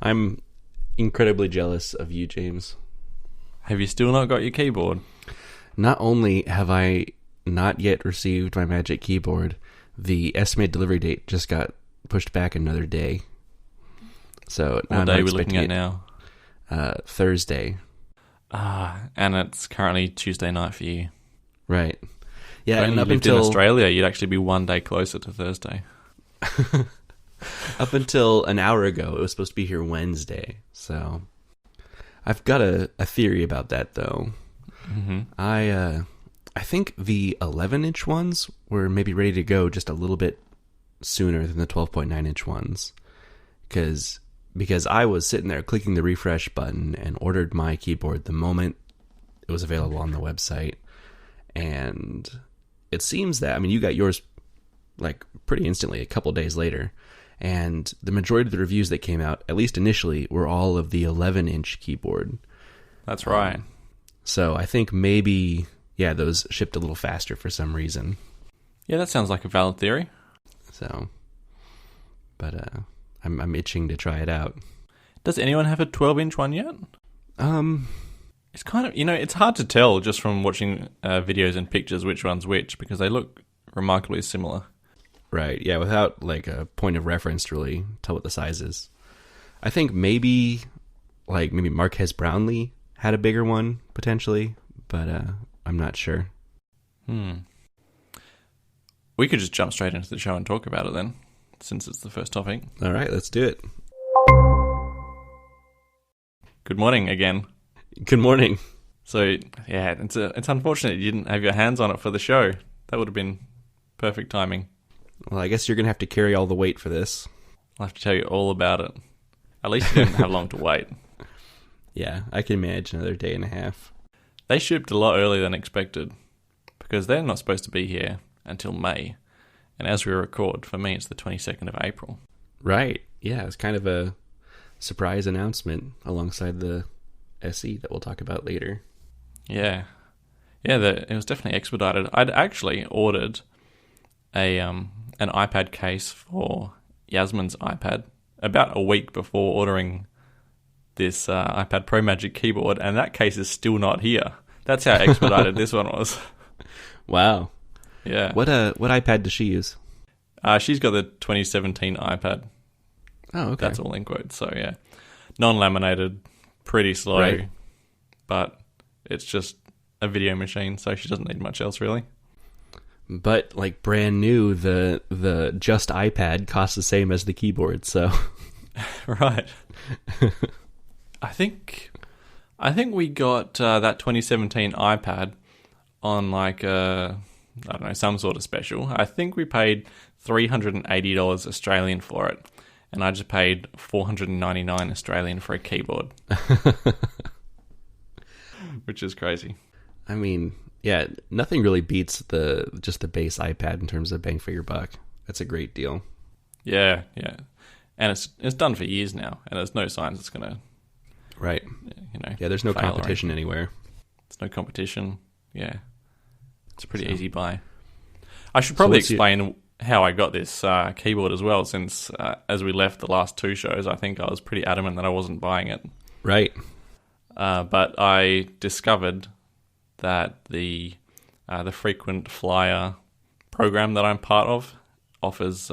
I'm incredibly jealous of you, James. Have you still not got your keyboard? Not only have I not yet received my Magic Keyboard, the estimated delivery date just got pushed back another day. So What day are we looking at now? Thursday. And it's currently Tuesday night for you. Right. Yeah, and up until in Australia, you'd actually be one day closer to Thursday. Up until an hour ago, it was supposed to be here Wednesday. So I've got a theory about that, though. Mm-hmm. I think the 11-inch ones were maybe ready to go just a little bit sooner than the 12.9-inch ones. Because I was sitting there clicking the refresh button and ordered my keyboard the moment it was available on the website. And it seems that, I mean, you got yours like pretty instantly, a couple days later. And the majority of the reviews that came out, at least initially, were all of the 11-inch keyboard. That's right. So I think maybe, yeah, those shipped a little faster for some reason. Yeah, that sounds like a valid theory. So, but I'm itching to try it out. Does anyone have a 12-inch one yet? It's kind of, it's hard to tell just from watching videos and pictures which one's which, because they look remarkably similar. Right, yeah, without like a point of reference to really tell what the size is. I think maybe Marquez Brownlee had a bigger one, potentially, but I'm not sure. We could just jump straight into the show and talk about it then, since it's the first topic. All right, let's do it. Good morning again. Good morning. So, yeah, it's unfortunate you didn't have your hands on it for the show. That would have been perfect timing. Well, I guess you're going to have to carry all the weight for this. I'll have to tell you all about it. At least you didn't have long to wait. Yeah, I can manage another day and a half. They shipped a lot earlier than expected, because they're not supposed to be here until May. And as we record, for me, it's the 22nd of April. Right. Yeah, it's kind of a surprise announcement alongside the SE that we'll talk about later. Yeah. Yeah, it was definitely expedited. I'd actually ordered an iPad case for Yasmin's iPad about a week before ordering this iPad Pro Magic Keyboard, and that case is still not here. That's how expedited this one was. Wow. Yeah. What iPad does she use? She's got the 2017 iPad. Oh, okay. That's all in quotes, so yeah. Non-laminated, pretty slow, right. But it's just a video machine, so she doesn't need much else, really. But, like, brand new, the just iPad costs the same as the keyboard, so... Right. I think we got that 2017 iPad on, like, I don't know, some sort of special. I think we paid $380 Australian for it, and I just paid $499 Australian for a keyboard. Which is crazy. I mean... Yeah, nothing really beats just the base iPad in terms of bang for your buck. That's a great deal. Yeah, yeah. And it's done for years now, and there's no signs it's going to... Right. Yeah, there's no competition anywhere. There's no competition. Yeah. It's a pretty easy buy. I should probably explain how I got this keyboard as well, since as we left the last two shows, I think I was pretty adamant that I wasn't buying it. Right. But I discovered that the frequent flyer program that I'm part of offers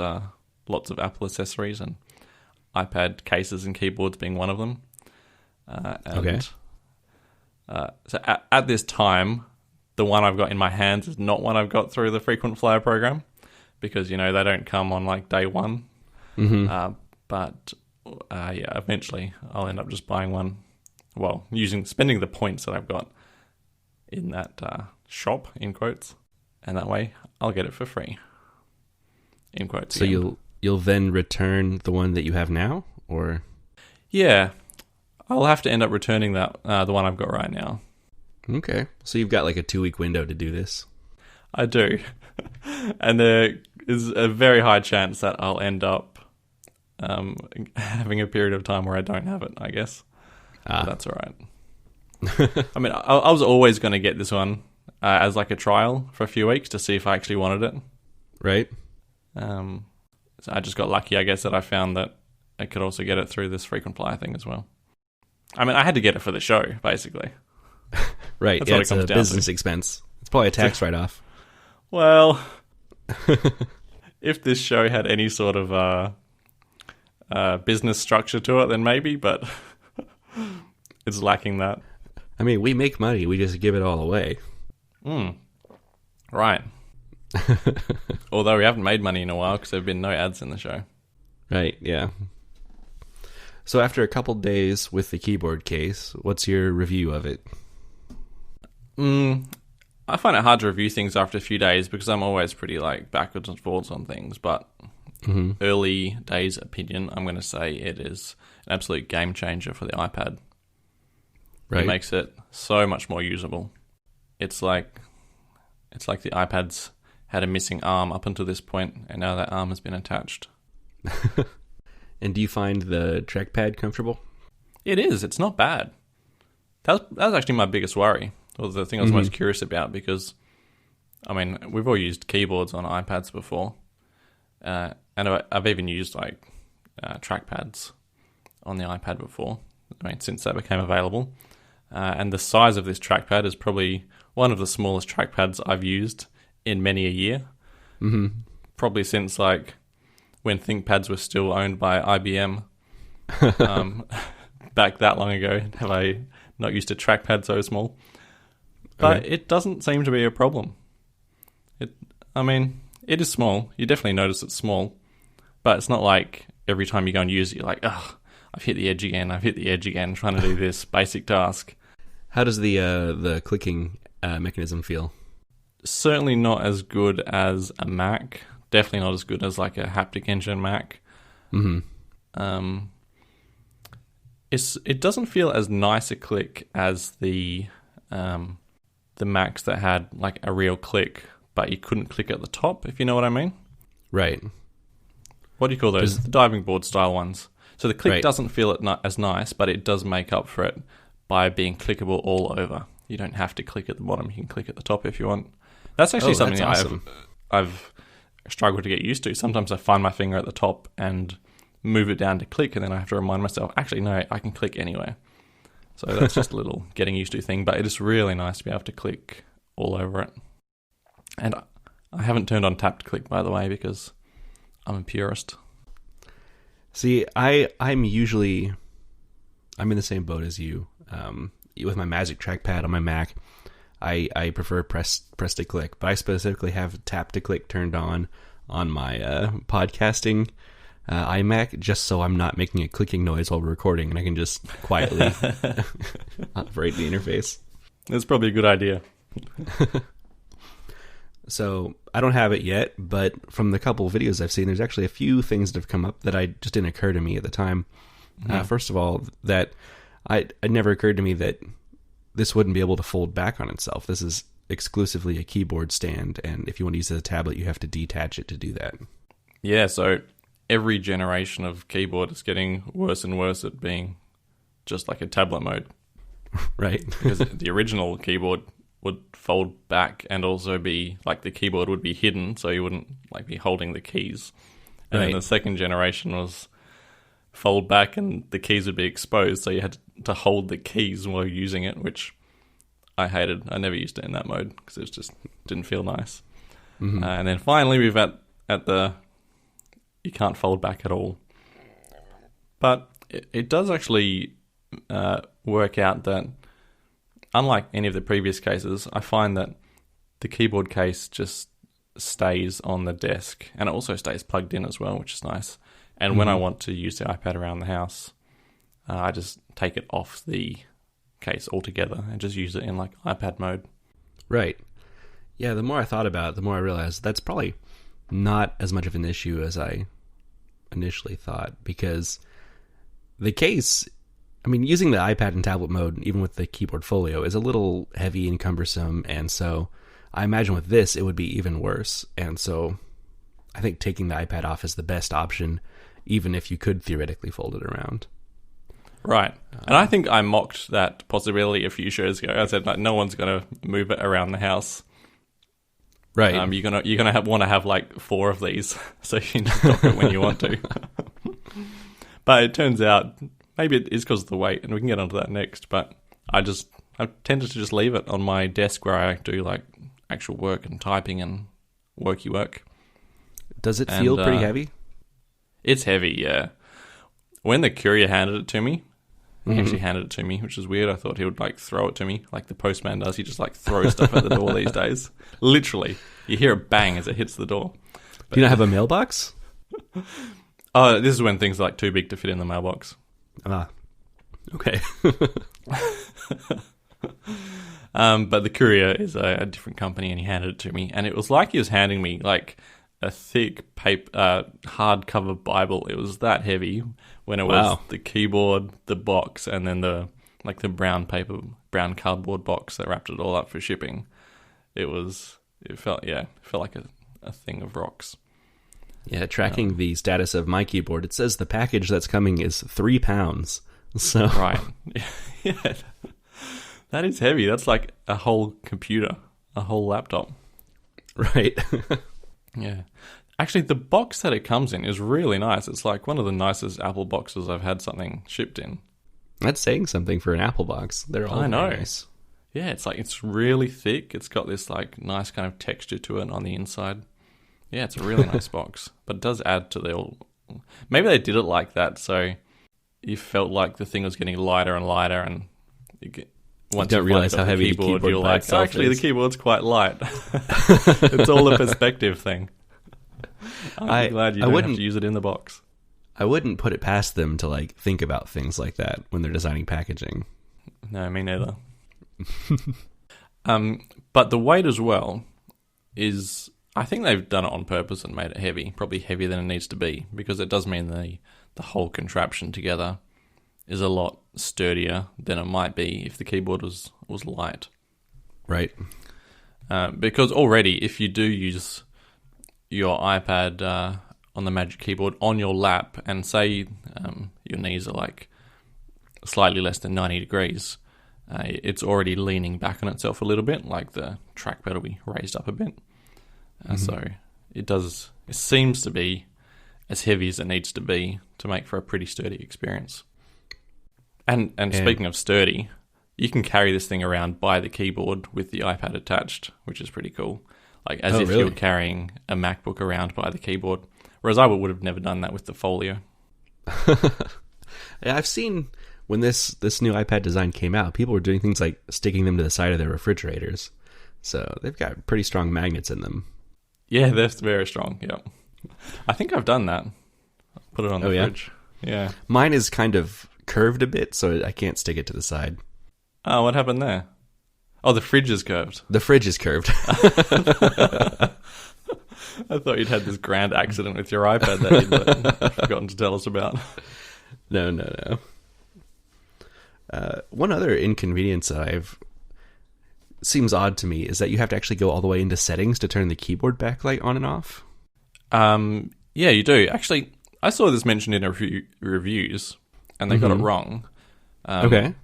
lots of Apple accessories, and iPad cases and keyboards being one of them. Okay. So at this time, the one I've got in my hands is not one I've got through the frequent flyer program, because they don't come on like day one. Mm-hmm. But eventually I'll end up just buying one. Well, spending the points that I've got in that shop, in quotes, and that way I'll get it for free, in quotes. So again. You'll then return the one that you have now, or? Yeah, I'll have to end up returning that the one I've got right now. Okay, so you've got like a 2-week window to do this. I do, and there is a very high chance that I'll end up having a period of time where I don't have it, I guess. That's all right. I mean, I was always going to get this one as like a trial for a few weeks to see if I actually wanted it. Right. So I just got lucky, I guess, that I found that I could also get it through this frequent flyer thing as well. I mean, I had to get it for the show, basically. Right, That's yeah, what it it's comes a down business to. expense. It's probably a tax write-off. Well, if this show had any sort of business structure to it, then maybe, but it's lacking that. I mean, we make money. We just give it all away. Right. Although we haven't made money in a while because there have been no ads in the show. Right, yeah. So after a couple days with the keyboard case, what's your review of it? I find it hard to review things after a few days because I'm always pretty like backwards and forwards on things, but early days opinion, I'm going to say it is an absolute game changer for the iPad. Right. It makes it so much more usable. It's like the iPad's had a missing arm up until this point, and now that arm has been attached. And do you find the trackpad comfortable? It is. It's not bad. That was actually my biggest worry, or the thing I was most curious about, because, I mean, we've all used keyboards on iPads before, and I've even used like trackpads on the iPad before. I mean, since that became available, and the size of this trackpad is probably one of the smallest trackpads I've used in many a year. Probably since like when ThinkPads were still owned by IBM. Back that long ago, have I not used a trackpad so small? But it doesn't seem to be a problem. I mean, it is small. You definitely notice it's small, but it's not like every time you go and use it, you're like, ugh, I've hit the edge again, trying to do this basic task. How does the clicking mechanism feel? Certainly not as good as a Mac. Definitely not as good as like a haptic engine Mac. It doesn't feel as nice a click as the Macs that had like a real click, but you couldn't click at the top, if you know what I mean. Right. What do you call those? The diving board style ones. So the click Right. doesn't feel as nice, but it does make up for it by being clickable all over. You don't have to click at the bottom. You can click at the top if you want. That's actually something that's awesome. I've struggled to get used to. Sometimes I find my finger at the top and move it down to click, and then I have to remind myself, actually, no, I can click anywhere. So that's just a little getting used to thing, but it is really nice to be able to click all over it. And I haven't turned on tap to click, by the way, because I'm a purist. See, I'm in the same boat as you. With my Magic Trackpad on my Mac, I prefer press to click, but I specifically have tap to click turned on my podcasting iMac, just so I'm not making a clicking noise while we're recording, and I can just quietly operate the interface. That's probably a good idea. So I don't have it yet, but from the couple of videos I've seen, there's actually a few things that have come up that just didn't occur to me at the time. First of all, that it never occurred to me that this wouldn't be able to fold back on itself. This is exclusively a keyboard stand, and if you want to use it as a tablet, you have to detach it to do that. Yeah, so every generation of keyboard is getting worse and worse at being just like a tablet mode. Right. Because the original keyboard would fold back and also be like the keyboard would be hidden, so you wouldn't like be holding the keys. And then the second generation was fold back and the keys would be exposed, so you had to hold the keys while using it, which I hated. I never used it in that mode because it just didn't feel nice. And then finally we've at the you can't fold back at all. But it does actually work out that unlike any of the previous cases, I find that the keyboard case just stays on the desk, and it also stays plugged in as well, which is nice. And when I want to use the iPad around the house, I just take it off the case altogether and just use it in like iPad mode. Right. Yeah, the more I thought about it, the more I realized that's probably not as much of an issue as I initially thought, because the case, I mean, using the iPad in tablet mode, even with the keyboard folio, is a little heavy and cumbersome, and so I imagine with this, it would be even worse. And so I think taking the iPad off is the best option, even if you could theoretically fold it around. Right. And I think I mocked that possibility a few shows ago. I said, like, no one's going to move it around the house. Right. You're gonna want to have like 4 of these, so you can just dock it when you want to. But it turns out maybe it is because of the weight, and we can get onto that next. But I tended to just leave it on my desk where I do like actual work and typing and worky work. Does it feel pretty heavy? It's heavy, yeah. When the courier handed it to me, he actually handed it to me, which is weird. I thought he would like throw it to me like the postman does. He just like throws stuff at the door these days. Literally, you hear a bang as it hits the door. But, do you not have a mailbox? Oh, this is when things are like too big to fit in the mailbox. Ah, okay. But the courier is a different company, and he handed it to me, and it was like he was handing me like a thick paper, hardcover Bible. It was that heavy when it was the keyboard, the box, and then the brown cardboard box that wrapped it all up for shipping. It felt like a thing of rocks. Yeah, tracking the status of my keyboard, it says the package that's coming is 3 pounds. So right, yeah, that is heavy. That's like a whole computer, a whole laptop. Right. Yeah. Actually, the box that it comes in is really nice. It's like one of the nicest Apple boxes I've had something shipped in. That's saying something for an Apple box. They're all I know. very nice. Yeah, it's really thick. It's got this like nice kind of texture to it on the inside. Yeah, it's a really nice box. But it does add to the... Maybe they did it like that, so you felt like the thing was getting lighter and lighter, and once you don't realize how heavy the keyboard you're like, actually, the keyboard's quite light. It's all a perspective thing. I'm glad you don't have to use it in the box. I wouldn't put it past them to like think about things like that when they're designing packaging. No, me neither. But the weight as well is... I think they've done it on purpose and made it heavy, probably heavier than it needs to be, because it does mean the whole contraption together is a lot sturdier than it might be if the keyboard was light. Right. Because already, if you do use your iPad on the Magic Keyboard on your lap, and say your knees are like slightly less than 90 degrees, it's already leaning back on itself a little bit, like the trackpad will be raised up a bit. So it seems to be as heavy as it needs to be to make for a pretty sturdy experience. And speaking of sturdy, you can carry this thing around by the keyboard with the iPad attached, which is pretty cool. Like as if you're carrying a MacBook around by the keyboard. Whereas I would have never done that with the Folio. Yeah, I've seen when this new iPad design came out, people were doing things like sticking them to the side of their refrigerators. So they've got pretty strong magnets in them. Yeah, they're very strong, yeah. I think I've done that. Put it on the fridge. Yeah. Mine is kind of curved a bit, so I can't stick it to the side. Oh, what happened there? Oh, the fridge is curved. The fridge is curved. I thought you'd had this grand accident with your iPad that you'd forgotten to tell us about. No. One other inconvenience that seems odd to me is that you have to actually go all the way into settings to turn the keyboard backlight on and off. Yeah, you do. Actually, I saw this mentioned in a few reviews, and they got it wrong. Okay.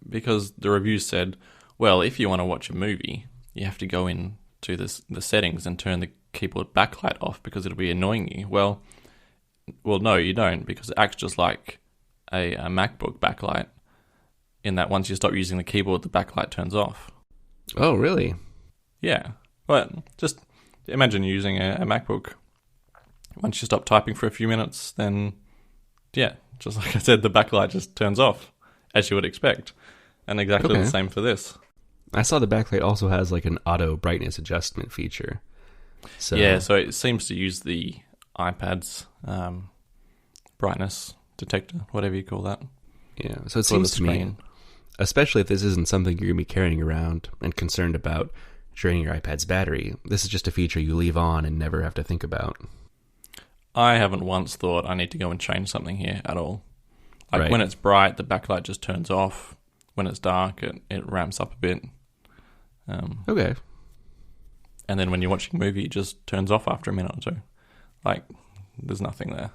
Because the reviews said, well, if you want to watch a movie, you have to go into the settings and turn the keyboard backlight off because it'll be annoying you. Well, no, you don't, because it acts just like a MacBook backlight, in that once you stop using the keyboard, the backlight turns off. Oh, really? Yeah. Well, just imagine using a MacBook. Once you stop typing for a few minutes, then, yeah, just like I said, the backlight just turns off, as you would expect. And exactly the same for this. I saw the backlight also has like an auto brightness adjustment feature. So yeah, so it seems to use the iPad's brightness detector, whatever you call that. Yeah, so it seems to me, especially if this isn't something you're going to be carrying around and concerned about draining your iPad's battery, this is just a feature you leave on and never have to think about. I haven't once thought I need to go and change something here at all. Like when it's bright, the backlight just turns off. When it's dark, it ramps up a bit. Okay. And then when you're watching a movie, it just turns off after a minute or two. Like, there's nothing there.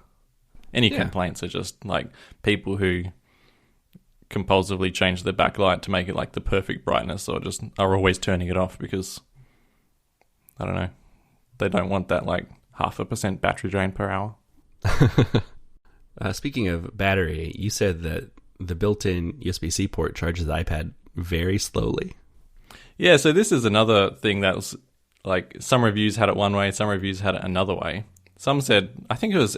Any complaints are just like people who compulsively change their backlight to make it like the perfect brightness, or just are always turning it off because, I don't know, they don't want that like 0.5% battery drain per hour. Speaking of battery, you said that the built-in USB-C port charges the iPad very slowly. Yeah, so this is another thing that was like some reviews had it one way, some reviews had it another way. Some said, I think it was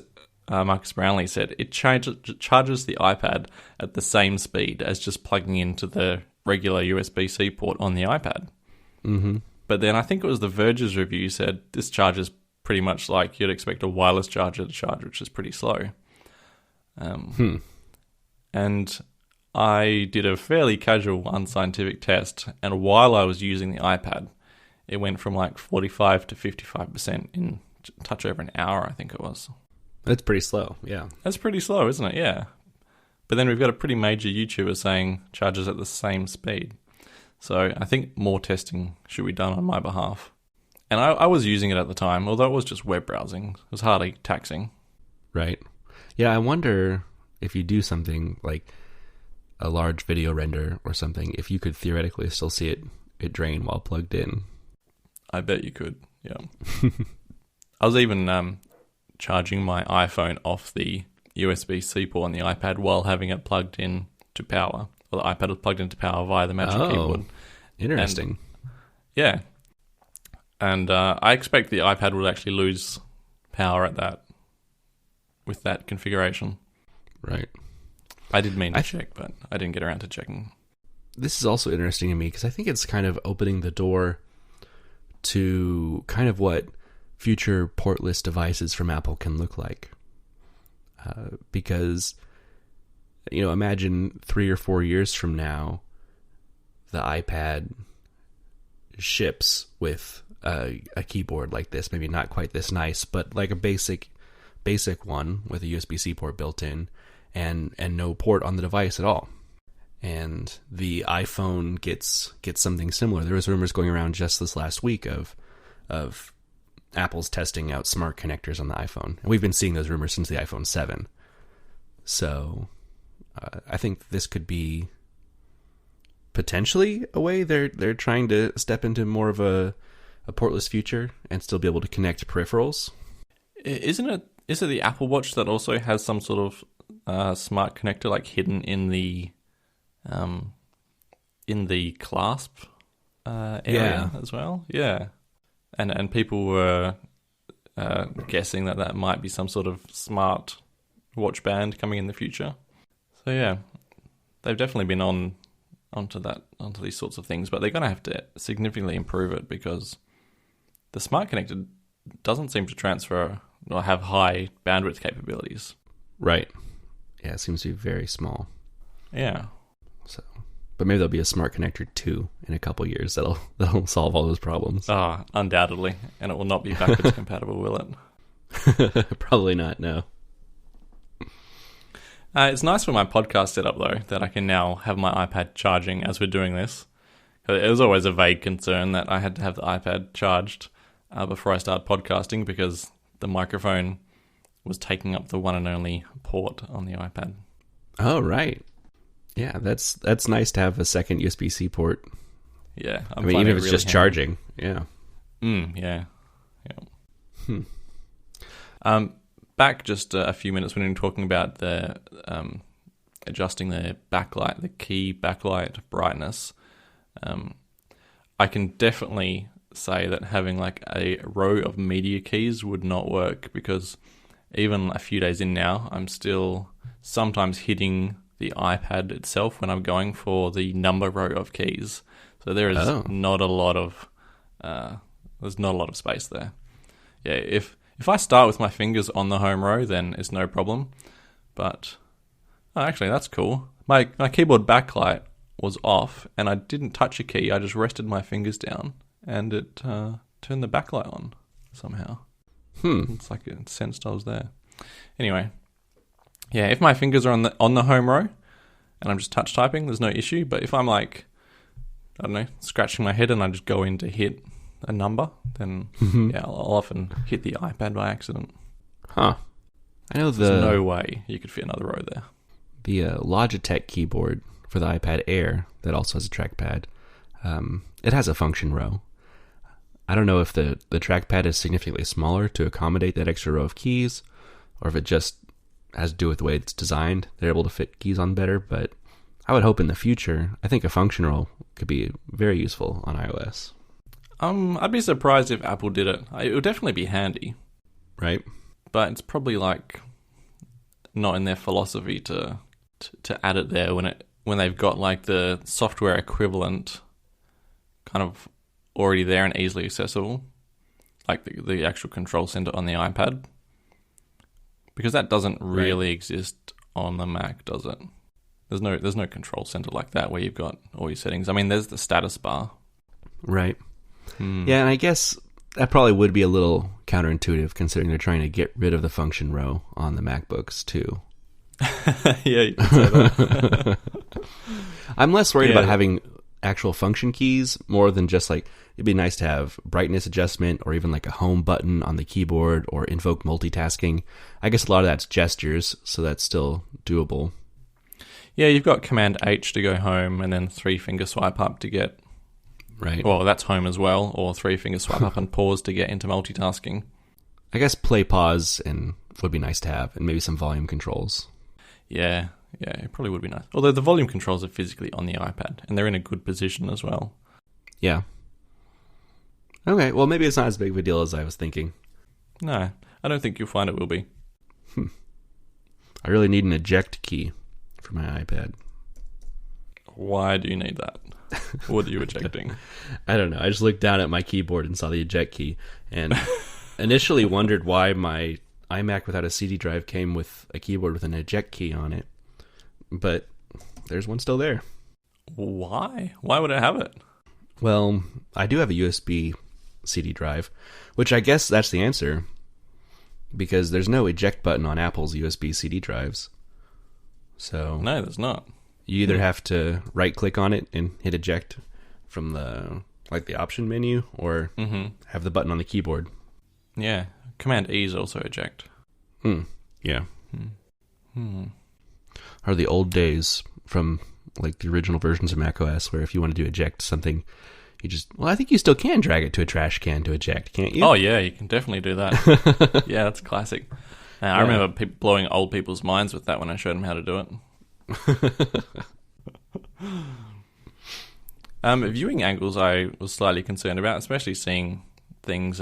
Marcus Brownlee said, it charges the iPad at the same speed as just plugging into the regular USB-C port on the iPad. Mm-hmm. But then I think it was The Verge's review said this charges pretty much like you'd expect a wireless charger to charge, which is pretty slow. And I did a fairly casual, unscientific test, and while I was using the iPad, it went from like 45 to 55% in touch over an hour, I think it was. That's pretty slow, yeah. That's pretty slow, isn't it? Yeah. But then we've got a pretty major YouTuber saying charges at the same speed. So I think more testing should be done on my behalf. And I was using it at the time, although it was just web browsing. It was hardly taxing. Right. Yeah, I wonder if you do something like a large video render or something, if you could theoretically still see it drain while plugged in. I bet you could, yeah. I was even charging my iPhone off the USB-C port on the iPad while having it plugged in to power. Or the iPad was plugged into power via the Magic Keyboard. Interesting. Yeah. And I expect the iPad would actually lose power at that with that configuration. Right. I did mean to check, but I didn't get around to checking. This is also interesting to me because I think it's kind of opening the door to kind of what future portless devices from Apple can look like. Because, imagine 3 or 4 years from now, the iPad ships with a keyboard like this, maybe not quite this nice, but like a basic one with a USB-C port built in and no port on the device at all. And the iPhone gets something similar. There was rumors going around just this last week of Apple's testing out smart connectors on the iPhone. And we've been seeing those rumors since the iPhone 7. So I think this could be potentially a way they're trying to step into more of a portless future and still be able to connect peripherals. Is it the Apple Watch that also has some sort of smart connector like hidden in the clasp area as well? Yeah. And people were guessing that might be some sort of smart watch band coming in the future. So yeah, they've definitely been onto these sorts of things, but they're going to have to significantly improve it because the smart connector doesn't seem to transfer or have high bandwidth capabilities. Right. Yeah, it seems to be very small. Yeah. So, but maybe there'll be a smart connector 2 in a couple years that'll solve all those problems. Undoubtedly, and it will not be backwards compatible, will it? Probably not. No. It's nice for my podcast setup though that I can now have my iPad charging as we're doing this. It was always a vague concern that I had to have the iPad charged before I started podcasting because the microphone was taking up the one and only port on the iPad. Oh, right. Yeah, that's nice to have a second USB-C port. Yeah. I mean, even if it's really just charging. Yeah. Yeah. Back just a few minutes when we were talking about the adjusting the backlight, the key backlight brightness. I can definitely say that having like a row of media keys would not work because even a few days in now, I'm still sometimes hitting the iPad itself when I'm going for the number row of keys. So there is not a lot of there's not a lot of space there. Yeah, if I start with my fingers on the home row, then it's no problem. But actually, that's cool. My keyboard backlight was off, and I didn't touch a key. I just rested my fingers down, and it turned the backlight on somehow. It's like it sensed I was there. Anyway, yeah, if my fingers are on the home row, and I'm just touch typing, there's no issue. But if I'm like, I don't know, scratching my head, and I just go in to hit a number, then yeah, I'll often hit the iPad by accident. Huh. I know There's no way you could fit another row there. The Logitech keyboard for the iPad Air that also has a trackpad, it has a function row. I don't know if the trackpad is significantly smaller to accommodate that extra row of keys, or if it just has to do with the way it's designed. They're able to fit keys on better, but I would hope in the future, I think a function row could be very useful on iOS. I'd be surprised if Apple did it. It would definitely be handy. Right. But it's probably like not in their philosophy to add it there when they've got like the software equivalent kind of already there and easily accessible, like the actual control center on the iPad, because that doesn't really exist on the Mac, does it? There's no control center like that where you've got all your settings. I mean, there's the status bar. Right. Yeah, and I guess that probably would be a little counterintuitive considering they're trying to get rid of the function row on the MacBooks too. Yeah, you can say that. I'm less worried about having actual function keys more than just like, it'd be nice to have brightness adjustment or even like a home button on the keyboard or invoke multitasking. I guess a lot of that's gestures, so that's still doable. Yeah, you've got Command H to go home and then 3-finger swipe up to get... Right. Well, that's home as well, or 3-finger swipe up and pause to get into multitasking. I guess play, pause, and would be nice to have, and maybe some volume controls. Yeah, it probably would be nice. Although the volume controls are physically on the iPad, and they're in a good position as well. Yeah. Okay, well, maybe it's not as big of a deal as I was thinking. No, I don't think you'll find it will be. I really need an eject key for my iPad. Why do you need that? What are you ejecting? I don't know. I just looked down at my keyboard and saw the eject key, and initially wondered why my iMac without a CD drive came with a keyboard with an eject key on it. But there's one still there. Why? Why would it have it? Well, I do have a USB CD drive, which I guess that's the answer, because there's no eject button on Apple's USB CD drives. So no, there's not. You either have to right-click on it and hit eject from the option menu, or have the button on the keyboard. Yeah, Command E is also eject. Yeah. Are the old days from like the original versions of macOS, where if you want to do eject something, you just... Well, I think you still can drag it to a trash can to eject, can't you? Oh yeah, you can definitely do that. Yeah, that's classic. I remember blowing old people's minds with that when I showed them how to do it. Viewing angles I was slightly concerned about, especially seeing things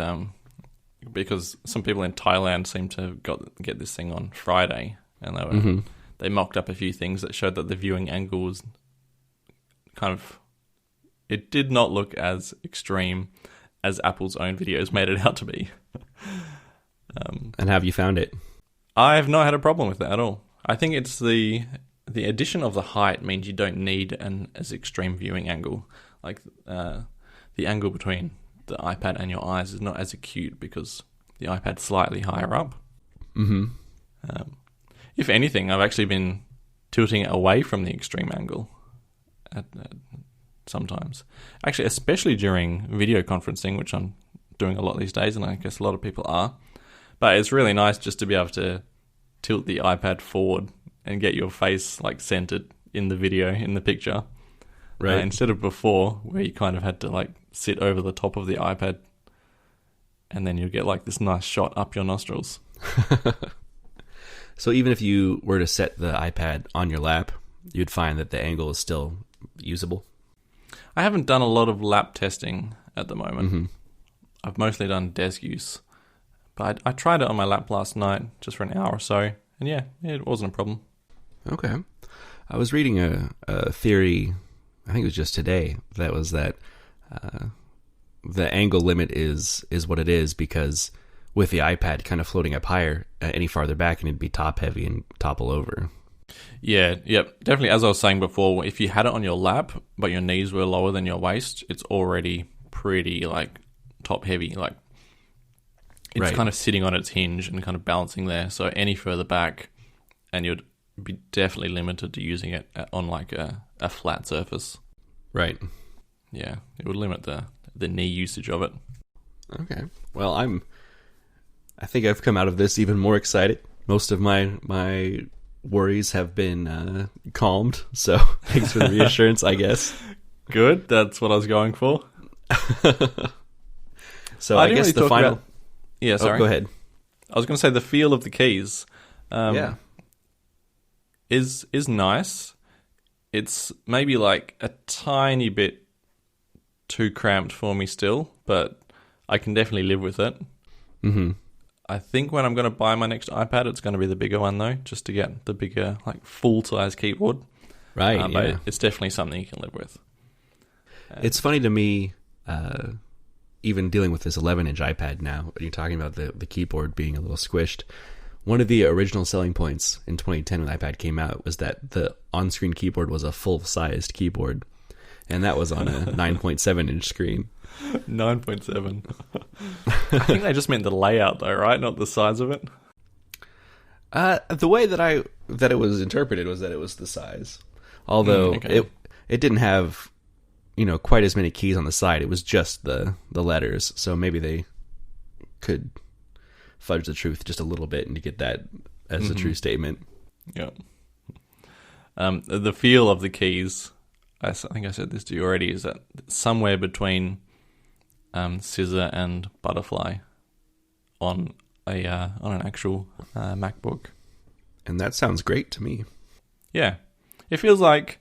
because some people in Thailand seem to get this thing on Friday, and they mocked up a few things that showed that the viewing angle was kind of... It did not look as extreme as Apple's own videos made it out to be. And have you found it? I've not had a problem with that at all. I think it's the addition of the height means you don't need an as extreme viewing angle. Like the angle between the iPad and your eyes is not as acute because the iPad's slightly higher up. If anything, I've actually been tilting it away from the extreme angle sometimes. Actually, especially during video conferencing, which I'm doing a lot these days, and I guess a lot of people are. But it's really nice just to be able to tilt the iPad forward and get your face like centered in the video, in the picture. Right. Instead of before, where you kind of had to like sit over the top of the iPad and then you'll get like this nice shot up your nostrils. So even if you were to set the iPad on your lap, you'd find that the angle is still usable? I haven't done a lot of lap testing at the moment. I've mostly done desk use. But I tried it on my lap last night, just for an hour or so, and yeah, it wasn't a problem. Okay. I was reading a theory, I think it was just today, that was that the angle limit is what it is because with the iPad kind of floating up higher, any farther back, and it'd be top heavy and topple over. Yeah, definitely. As I was saying before, if you had it on your lap, but your knees were lower than your waist, it's already pretty like top heavy, like it's kind of sitting on its hinge and kind of balancing there. So any further back, and you'd be definitely limited to using it on like a flat surface. Right. Yeah, it would limit the knee usage of it. Okay. Well, I think I've come out of this even more excited. Most of my worries have been calmed, so thanks for the reassurance, I guess. Good. That's what I was going for. So I guess the final... Yeah, sorry. Oh, go ahead. I was going to say the feel of the keys. Yeah. is nice. It's maybe like a tiny bit too cramped for me still, but I can definitely live with it. Mm-hmm. I think when I'm going to buy my next iPad, it's going to be the bigger one though, just to get the bigger, like full-size keyboard. Right, But it's definitely something you can live with. It's funny to me, even dealing with this 11-inch iPad now, when you're talking about the keyboard being a little squished. One of the original selling points in 2010 when iPad came out was that the on-screen keyboard was a full-sized keyboard, and that was on a 9.7-inch screen. 9.7. I think they just meant the layout though, right? Not the size of it. The way that it was interpreted was that it was the size. Although it didn't have, quite as many keys on the side. It was just the letters. So maybe they could fudge the truth just a little bit and to get that as a true statement. Yeah. The feel of the keys, I think I said this to you already, is that somewhere between scissor and butterfly on an actual MacBook. And that sounds great to me. Yeah. It feels like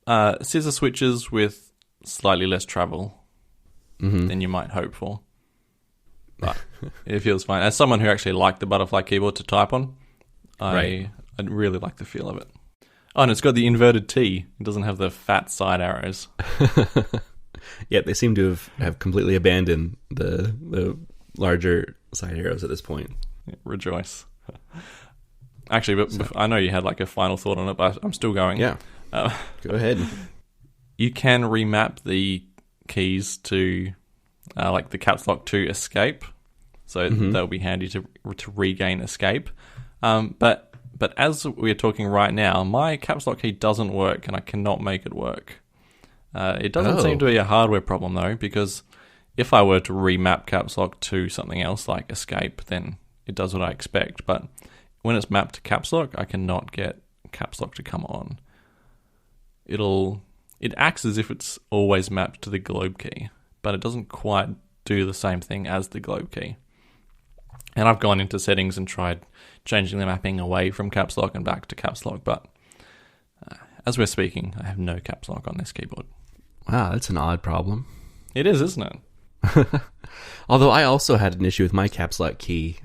scissor switches with slightly less travel than you might hope for. But it feels fine. As someone who actually liked the butterfly keyboard to type on, I really like the feel of it. Oh, and it's got the inverted T. It doesn't have the fat side arrows. Yeah, they seem to have completely abandoned the larger side arrows at this point. Yeah, rejoice. Actually, but I know you had like a final thought on it, but I'm still going. Yeah. Go ahead. You can remap the keys to like the caps lock to escape, so that'll be handy to regain escape. But as we're talking right now, my caps lock key doesn't work, and I cannot make it work. It doesn't seem to be a hardware problem though, because if I were to remap caps lock to something else like escape, then it does what I expect. But when it's mapped to caps lock, I cannot get caps lock to come on. It acts as if it's always mapped to the globe key, but it doesn't quite do the same thing as the globe key. And I've gone into settings and tried changing the mapping away from caps lock and back to caps lock, but as we're speaking, I have no caps lock on this keyboard. Wow, that's an odd problem. It is, isn't it? Although I also had an issue with my caps lock key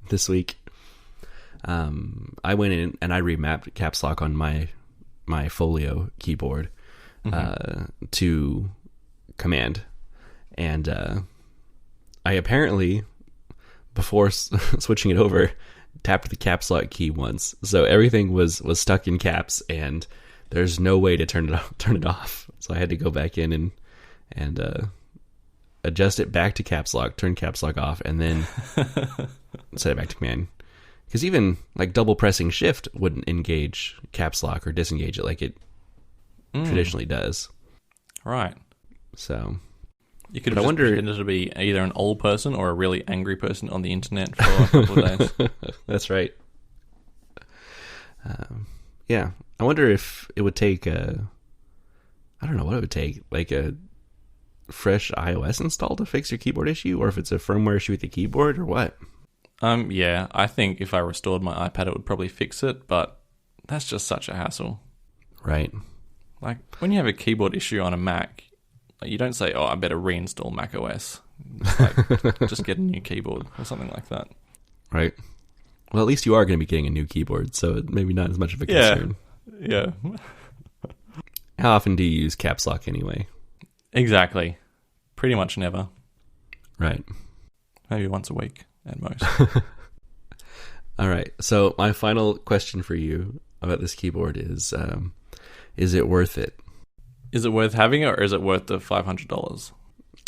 this week. I went in and I remapped caps lock on my Folio keyboard to command, and I apparently, before switching it over, tapped the caps lock key once, so everything was stuck in caps, and there's no way to turn it off. So I had to go back in and adjust it back to caps lock, turn caps lock off, and then set it back to command. Because even like double pressing shift wouldn't engage caps lock or disengage it like it traditionally does. Right. So you could have pretended to be either an old person or a really angry person on the internet for a couple of days. That's right. Yeah. I wonder if it would take I don't know what it would take, like a fresh iOS install to fix your keyboard issue, or if it's a firmware issue with the keyboard, or what? Yeah, I think if I restored my iPad, it would probably fix it, but that's just such a hassle. Right. Like, when you have a keyboard issue on a Mac, you don't say, I better reinstall macOS. Just get a new keyboard or something like that. Right. Well, at least you are going to be getting a new keyboard, so maybe not as much of a concern. Yeah. How often do you use caps lock anyway? Exactly. Pretty much never. Right. Maybe once a week at most. All right. So my final question for you about this keyboard is it worth it? Is it worth having, or is it worth the $500?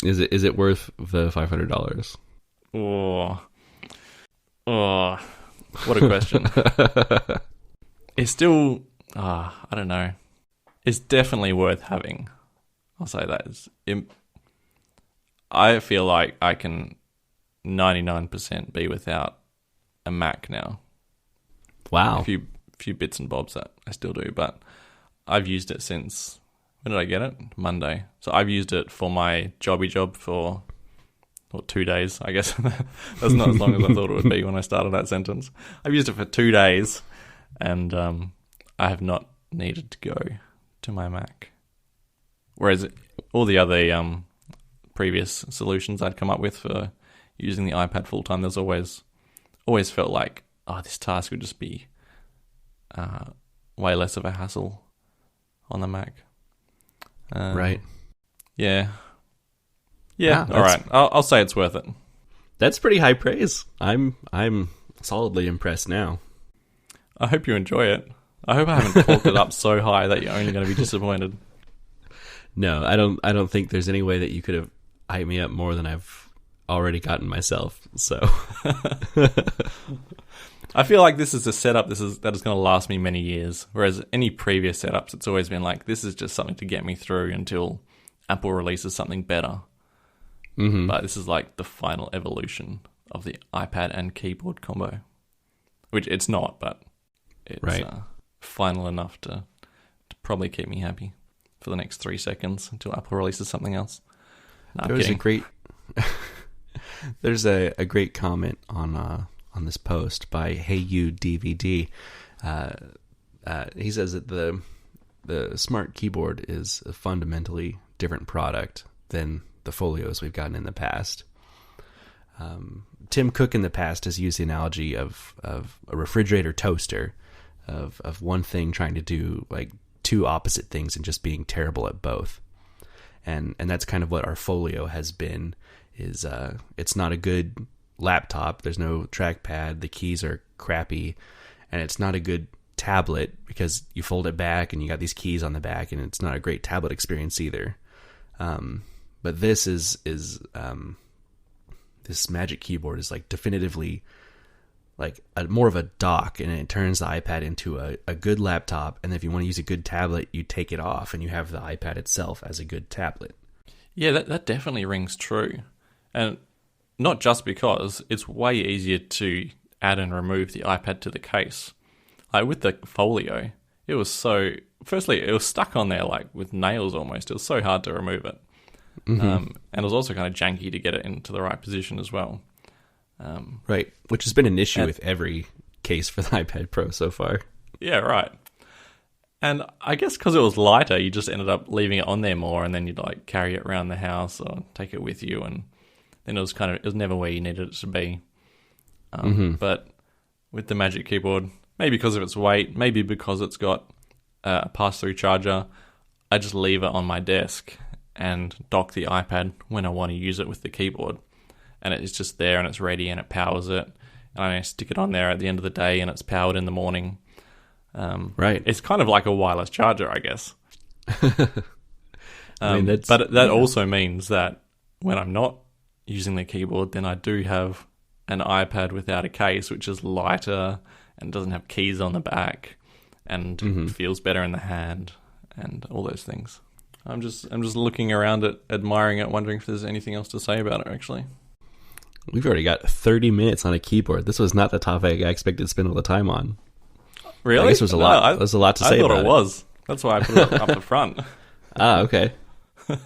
Is it worth the $500? Oh, what a question. It's still, I don't know. It's definitely worth having. I'll say that. I feel like I can 99% be without a Mac now. Wow. A few bits and bobs that I still do, but I've used it since, when did I get it? Monday. So I've used it for my job for 2 days, I guess. That's not as long as I thought it would be when I started that sentence. I've used it for 2 days, and I have not needed to go to my Mac. Whereas all the other previous solutions I'd come up with for using the iPad full time, there's always felt like, oh, this task would just be way less of a hassle on the Mac. Right. Yeah. Yeah. All right. I'll say it's worth it. That's pretty high praise. I'm solidly impressed now. I hope you enjoy it. I hope I haven't talked it up so high that you're only going to be disappointed. No, I don't think there's any way that you could have hyped me up more than I've already gotten myself. So I feel like this is a setup that is going to last me many years. Whereas any previous setups, it's always been like, this is just something to get me through until Apple releases something better. Mm-hmm. But this is like the final evolution of the iPad and keyboard combo. Which it's not, but it's right. Final enough to probably keep me happy for the next 3 seconds until Apple releases something else. No, there's a great comment on this post by Hey You DVD. He says that the Smart Keyboard is a fundamentally different product than the Folios we've gotten in the past. Tim Cook in the past has used the analogy of a refrigerator toaster, of one thing trying to do like two opposite things and just being terrible at both. And that's kind of what our Folio has been, is it's not a good laptop. There's no trackpad. The keys are crappy. And it's not a good tablet because you fold it back and you got these keys on the back, and it's not a great tablet experience either. But this is this Magic Keyboard is like definitively like more of a dock, and it turns the iPad into a good laptop. And if you want to use a good tablet, you take it off and you have the iPad itself as a good tablet. Yeah, that definitely rings true. And not just because it's way easier to add and remove the iPad to the case. Like with the Folio, it was firstly, it was stuck on there like with nails almost. It was so hard to remove it. Mm-hmm. And it was also kind of janky to get it into the right position as well. Right, which has been an issue with every case for the iPad Pro so far. Yeah, right. And I guess because it was lighter, you just ended up leaving it on there more, and then you'd like carry it around the house or take it with you, and then it was never where you needed it to be. But with the Magic Keyboard, maybe because of its weight, maybe because it's got a pass-through charger, I just leave it on my desk and dock the iPad when I want to use it with the keyboard. And it's just there and it's ready and it powers it. And I stick it on there at the end of the day and it's powered in the morning. Right. It's kind of like a wireless charger, I guess. I mean, but that also means that when I'm not using the keyboard, then I do have an iPad without a case, which is lighter and doesn't have keys on the back and feels better in the hand and all those things. I'm just looking around it, admiring it, wondering if there's anything else to say about it, actually. We've already got 30 minutes on a keyboard. This was not the topic I expected to spend all the time on. Really? I guess there's a lot. There's a lot to say about it. I thought it was. That's why I put it up the front. Ah, okay. I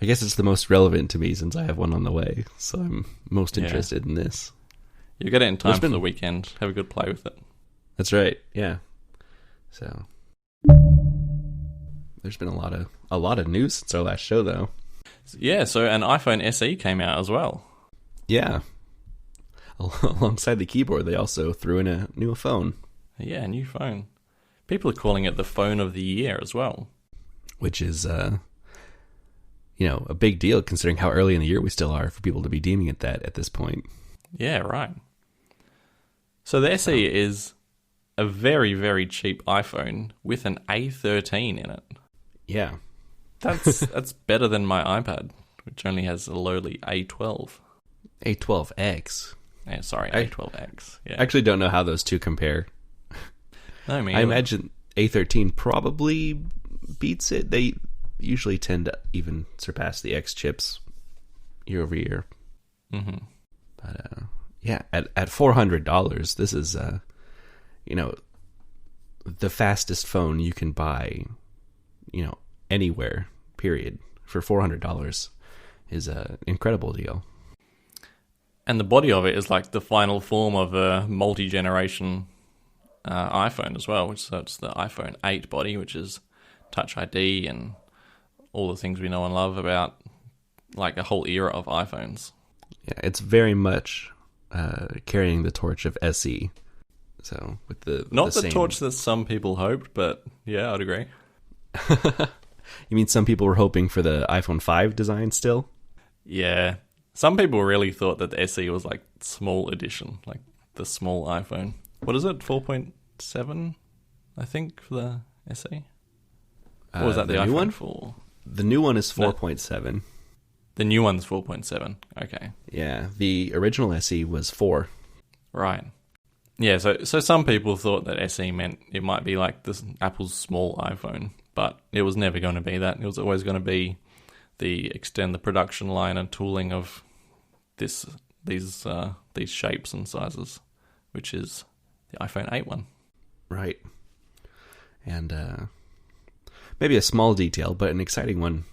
guess it's the most relevant to me since I have one on the way, so I'm most interested in this. You get it in time for the weekend. Have a good play with it. That's right. Yeah. So there's been a lot of news since our last show, though. Yeah. So an iPhone SE came out as well. Yeah. Alongside the keyboard, they also threw in a new phone. Yeah, a new phone. People are calling it the phone of the year as well. Which is, a big deal considering how early in the year we still are for people to be deeming it that at this point. Yeah, right. So the SE is a very, very cheap iPhone with an A13 in it. Yeah. That's better than my iPad, which only has a lowly A12. A12X. Yeah, sorry, A12X. Yeah. I actually don't know how those two compare. No, me I imagine A13 probably beats it. They usually tend to even surpass the X chips year over year. Mm-hmm. But yeah, at $400, this is the fastest phone you can buy, anywhere. Period. For $400 is an incredible deal. And the body of it is like the final form of a multi-generation iPhone as well, so it's the iPhone 8 body, which is Touch ID and all the things we know and love about like a whole era of iPhones. Yeah, it's very much carrying the torch of SE. So with not the same... torch that some people hoped, but yeah, I'd agree. You mean some people were hoping for the iPhone 5 design still? Yeah, some people really thought that the SE was like small edition, like the small iPhone. What is it? 4.7, I think, for the SE. Or was that the new iPhone one? 4? The new one is 4.7. The new one's 4.7. Okay. Yeah, the original SE was 4. Right. Yeah, so some people thought that SE meant it might be like this Apple's small iPhone, but it was never going to be that. It was always going to be extend the production line and tooling of these shapes and sizes, which is the iPhone 8 one. Right. And maybe a small detail, but an exciting one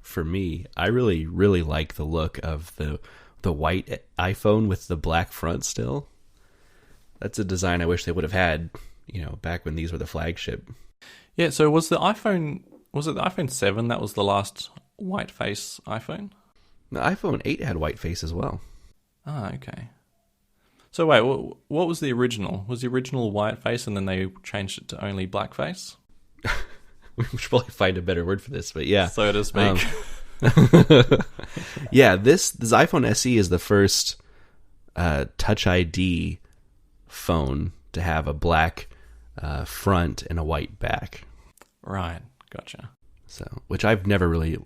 for me. I really, really like the look of the white iPhone with the black front still. That's a design I wish they would have had, back when these were the flagship. Yeah, so was it the iPhone 7 that was the last white face iPhone? The iPhone 8 had white face as well. Ah, okay. So wait, what was the original? Was the original white face and then they changed it to only black face? We should probably find a better word for this, but yeah. So to speak. Yeah, this iPhone SE is the first Touch ID phone to have a black front and a white back. Right, gotcha. So, which I've never really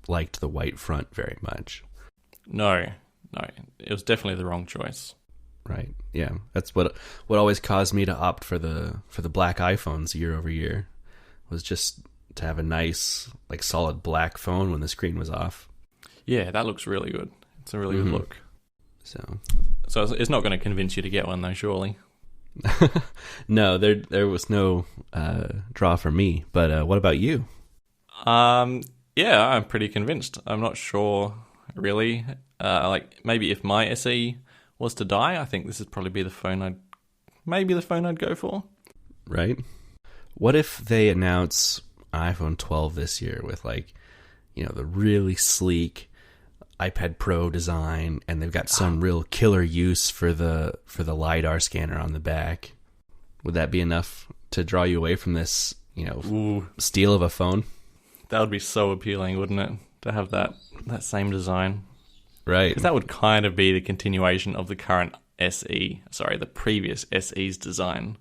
liked the white front very much. No, it was definitely the wrong choice. Right. Yeah, that's what always caused me to opt for the black iPhones year over year, was just to have a nice, like, solid black phone when the screen was off. Yeah, that looks really good. It's a really good look. So it's not going to convince you to get one though, surely. No, there was no draw for me. But what about you? Yeah, I'm pretty convinced. I'm not sure really. Like maybe if my SE was to die, I think this would probably be the phone I'd go for. Right. What if they announce iPhone 12 this year with, like, the really sleek iPad Pro design, and they've got some real killer use for the LiDAR scanner on the back? Would that be enough to draw you away from this, steal of a phone? That would be so appealing, wouldn't it? To have that same design. Right. Because that would kind of be the continuation of the current the previous SE's design,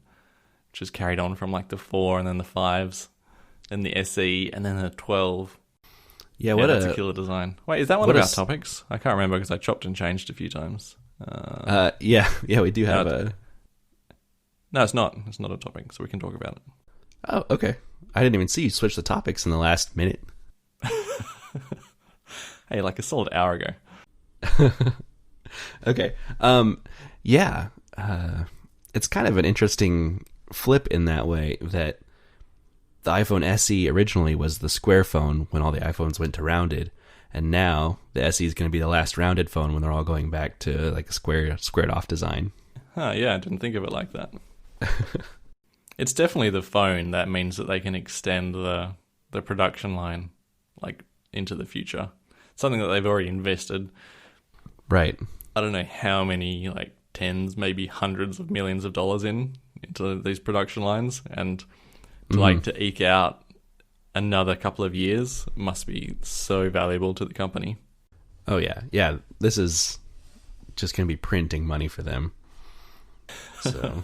which is carried on from like the 4 and then the 5s, then the SE, and then the 12. Yeah, that's a killer design. Wait, is that one of our topics? I can't remember because I chopped and changed a few times. Yeah, we do have a... No, it's not. It's not a topic, so we can talk about it. Oh, okay. I didn't even see you switch the topics in the last minute. Hey, like a solid hour ago. Okay. Yeah. It's kind of an interesting flip in that way, that the iPhone SE originally was the square phone when all the iPhones went to rounded, and now the SE is going to be the last rounded phone when they're all going back to like a squared off design. Huh, yeah, I didn't think of it like that. It's definitely the phone that means that they can extend the production line like into the future. Something that they've already invested. Right. I don't know how many, like tens, maybe hundreds of millions of dollars into these production lines, and to eke out another couple of years must be so valuable to the company. Oh yeah. Yeah, this is just going to be printing money for them. So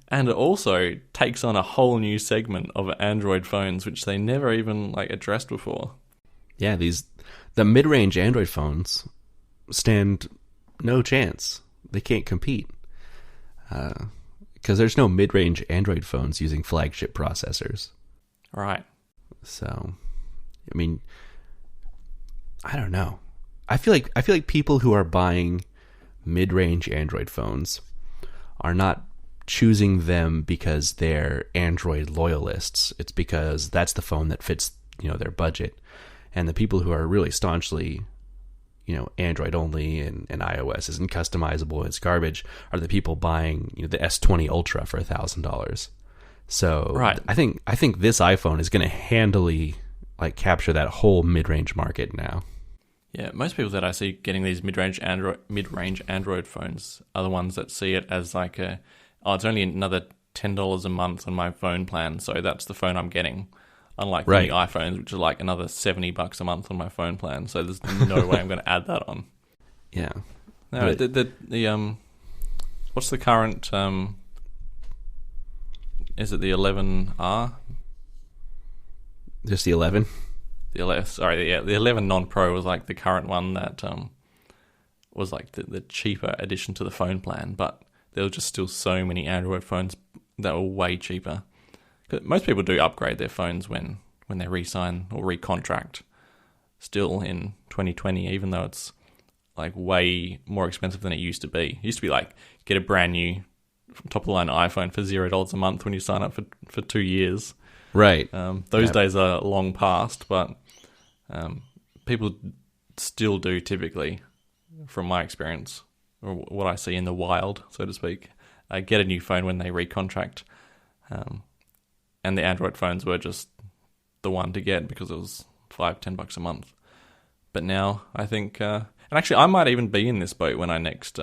and it also takes on a whole new segment of Android phones which they never even like addressed before. Yeah, the mid-range Android phones stand no chance. They can't compete. Because there's no mid-range Android phones using flagship processors. Right. So, I mean, I don't know. I feel like people who are buying mid-range Android phones are not choosing them because they're Android loyalists. It's because that's the phone that fits, their budget. And the people who are really staunchly, Android only and iOS isn't customizable, it's garbage, are the people buying the S20 Ultra for $1,000. So Right. I think this iPhone is going to handily capture that whole mid-range market now. Yeah, most people that I see getting these mid-range Android phones are the ones that see it as it's only another $10 a month on my phone plan, so that's the phone I'm getting. Unlike the new iPhones, which are another $70 a month on my phone plan, so there's no way I'm going to add that on. Yeah. No, the what's the current? Is it the 11R? Just the 11. The 11 non-Pro was the current one that was the cheaper addition to the phone plan, but there were just still so many Android phones that were way cheaper. Most people do upgrade their phones when they re-sign or recontract still in 2020, even though it's way more expensive than it used to be. It used to be get a brand new top-of-the-line iPhone for $0 a month when you sign up for 2 years. Right. Those days are long past, but people still do typically, from my experience, or what I see in the wild, so to speak, get a new phone when they recontract. And the Android phones were just the one to get because it was $5-10 a month. But now I think, and actually I might even be in this boat when I next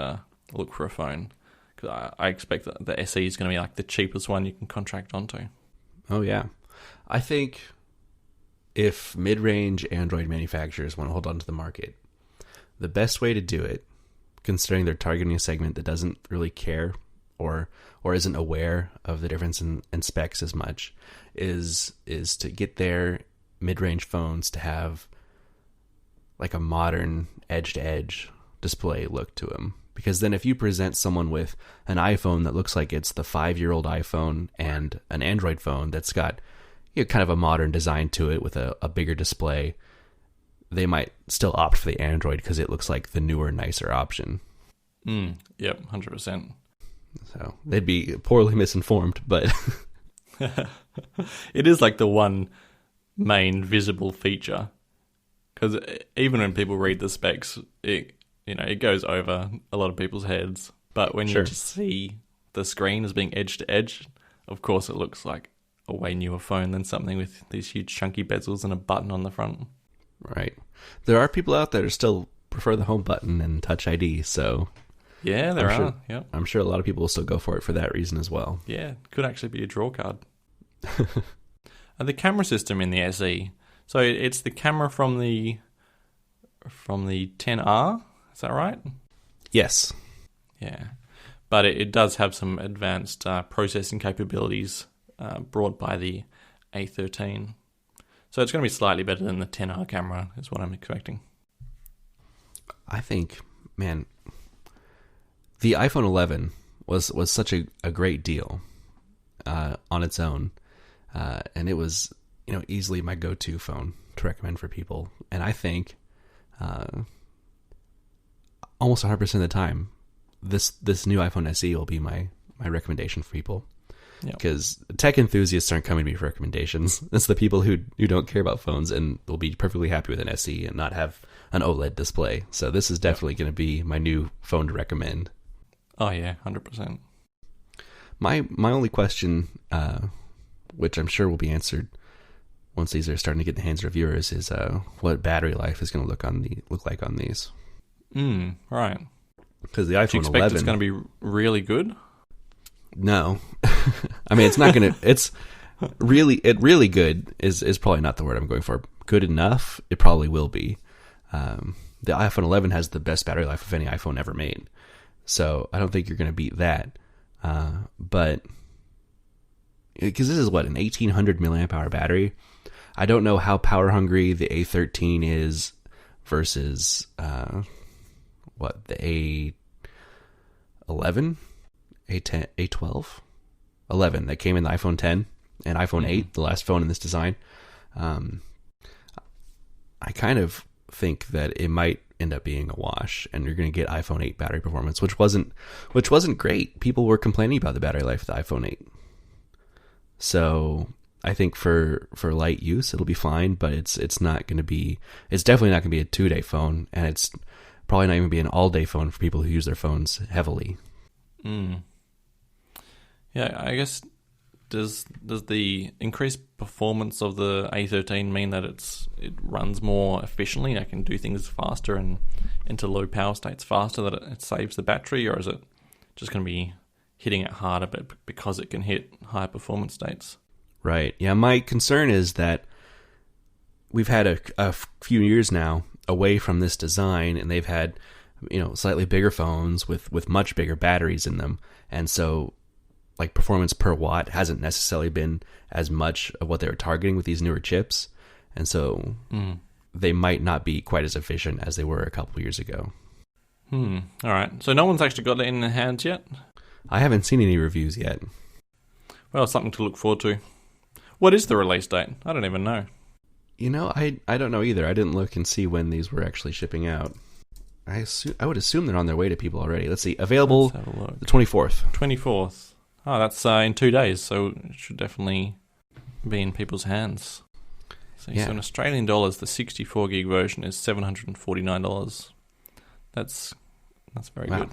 look for a phone, because I expect that the SE is going to be the cheapest one you can contract onto. Oh yeah, I think if mid-range Android manufacturers want to hold on to the market, the best way to do it, considering they're targeting a segment that doesn't really care or isn't aware of the difference in specs as much, is to get their mid-range phones to have a modern edge-to-edge display look to them. Because then if you present someone with an iPhone that looks like it's the 5-year-old iPhone and an Android phone that's got kind of a modern design to it with a bigger display, they might still opt for the Android because it looks like the newer, nicer option. Yep, 100%. So they'd be poorly misinformed, but it is the one main visible feature, because even when people read the specs, it goes over a lot of people's heads. But when you just see the screen as being edge to edge, of course it looks like a way newer phone than something with these huge chunky bezels and a button on the front. Right. There are people out there who still prefer the home button and Touch ID, so yeah, there are. Yep. I'm sure a lot of people will still go for it for that reason as well. Yeah, could actually be a draw card. The camera system in the SE, so it's the camera from the 10R, is that right? Yes. Yeah, but it does have some advanced processing capabilities brought by the A13. So it's going to be slightly better than the 10R camera, is what I'm expecting. I think, man, the iPhone 11 was such a great deal on its own, and it was easily my go-to phone to recommend for people. And I think almost 100% of the time, this new iPhone SE will be my recommendation for people. Because tech enthusiasts aren't coming to me for recommendations. It's the people who don't care about phones and will be perfectly happy with an SE and not have an OLED display. So this is definitely going to be my new phone to recommend. Oh yeah, 100%. My only question, which I'm sure will be answered once these are starting to get in the hands of reviewers, is what battery life is going to look like on these. Right. Because the iPhone 11, do you expect it's going to be really good? No. I mean, it's not going to. It's really good is probably not the word I'm going for. Good enough, it probably will be. The iPhone 11 has the best battery life of any iPhone ever made. So I don't think you're going to beat that. But because this is an 1800 milliamp hour battery. I don't know how power hungry the A13 is versus the A11, A10, A12, 11 that came in the iPhone 10 and iPhone 8, the last phone in this design. I kind of think that it might end up being a wash, and you're going to get iPhone 8 battery performance, which wasn't great. People were complaining about the battery life of the iPhone 8. So I think for light use, it'll be fine, but it's definitely not going to be a 2-day phone, and it's probably not even going to be an all-day phone for people who use their phones heavily. Yeah, I guess, does the increased performance of the A13 mean that it runs more efficiently? I can do things faster and into low power states faster, that it saves the battery, or is it just going to be hitting it harder but because it can hit high performance states? Right. Yeah, my concern is that we've had a few years now away from this design, and they've had, slightly bigger phones with much bigger batteries in them, and so like performance per watt hasn't necessarily been as much of what they were targeting with these newer chips, and so they might not be quite as efficient as they were a couple years ago. All right. So no one's actually got it in their hands yet? I haven't seen any reviews yet. Well, something to look forward to. What is the release date? I don't even know. I don't know either. I didn't look and see when these were actually shipping out. I would assume they're on their way to people already. Let's see. Available the 24th. 24th. Oh, that's in 2 days, so it should definitely be in people's hands. So in Australian dollars, the 64 gig version is $749. That's very good.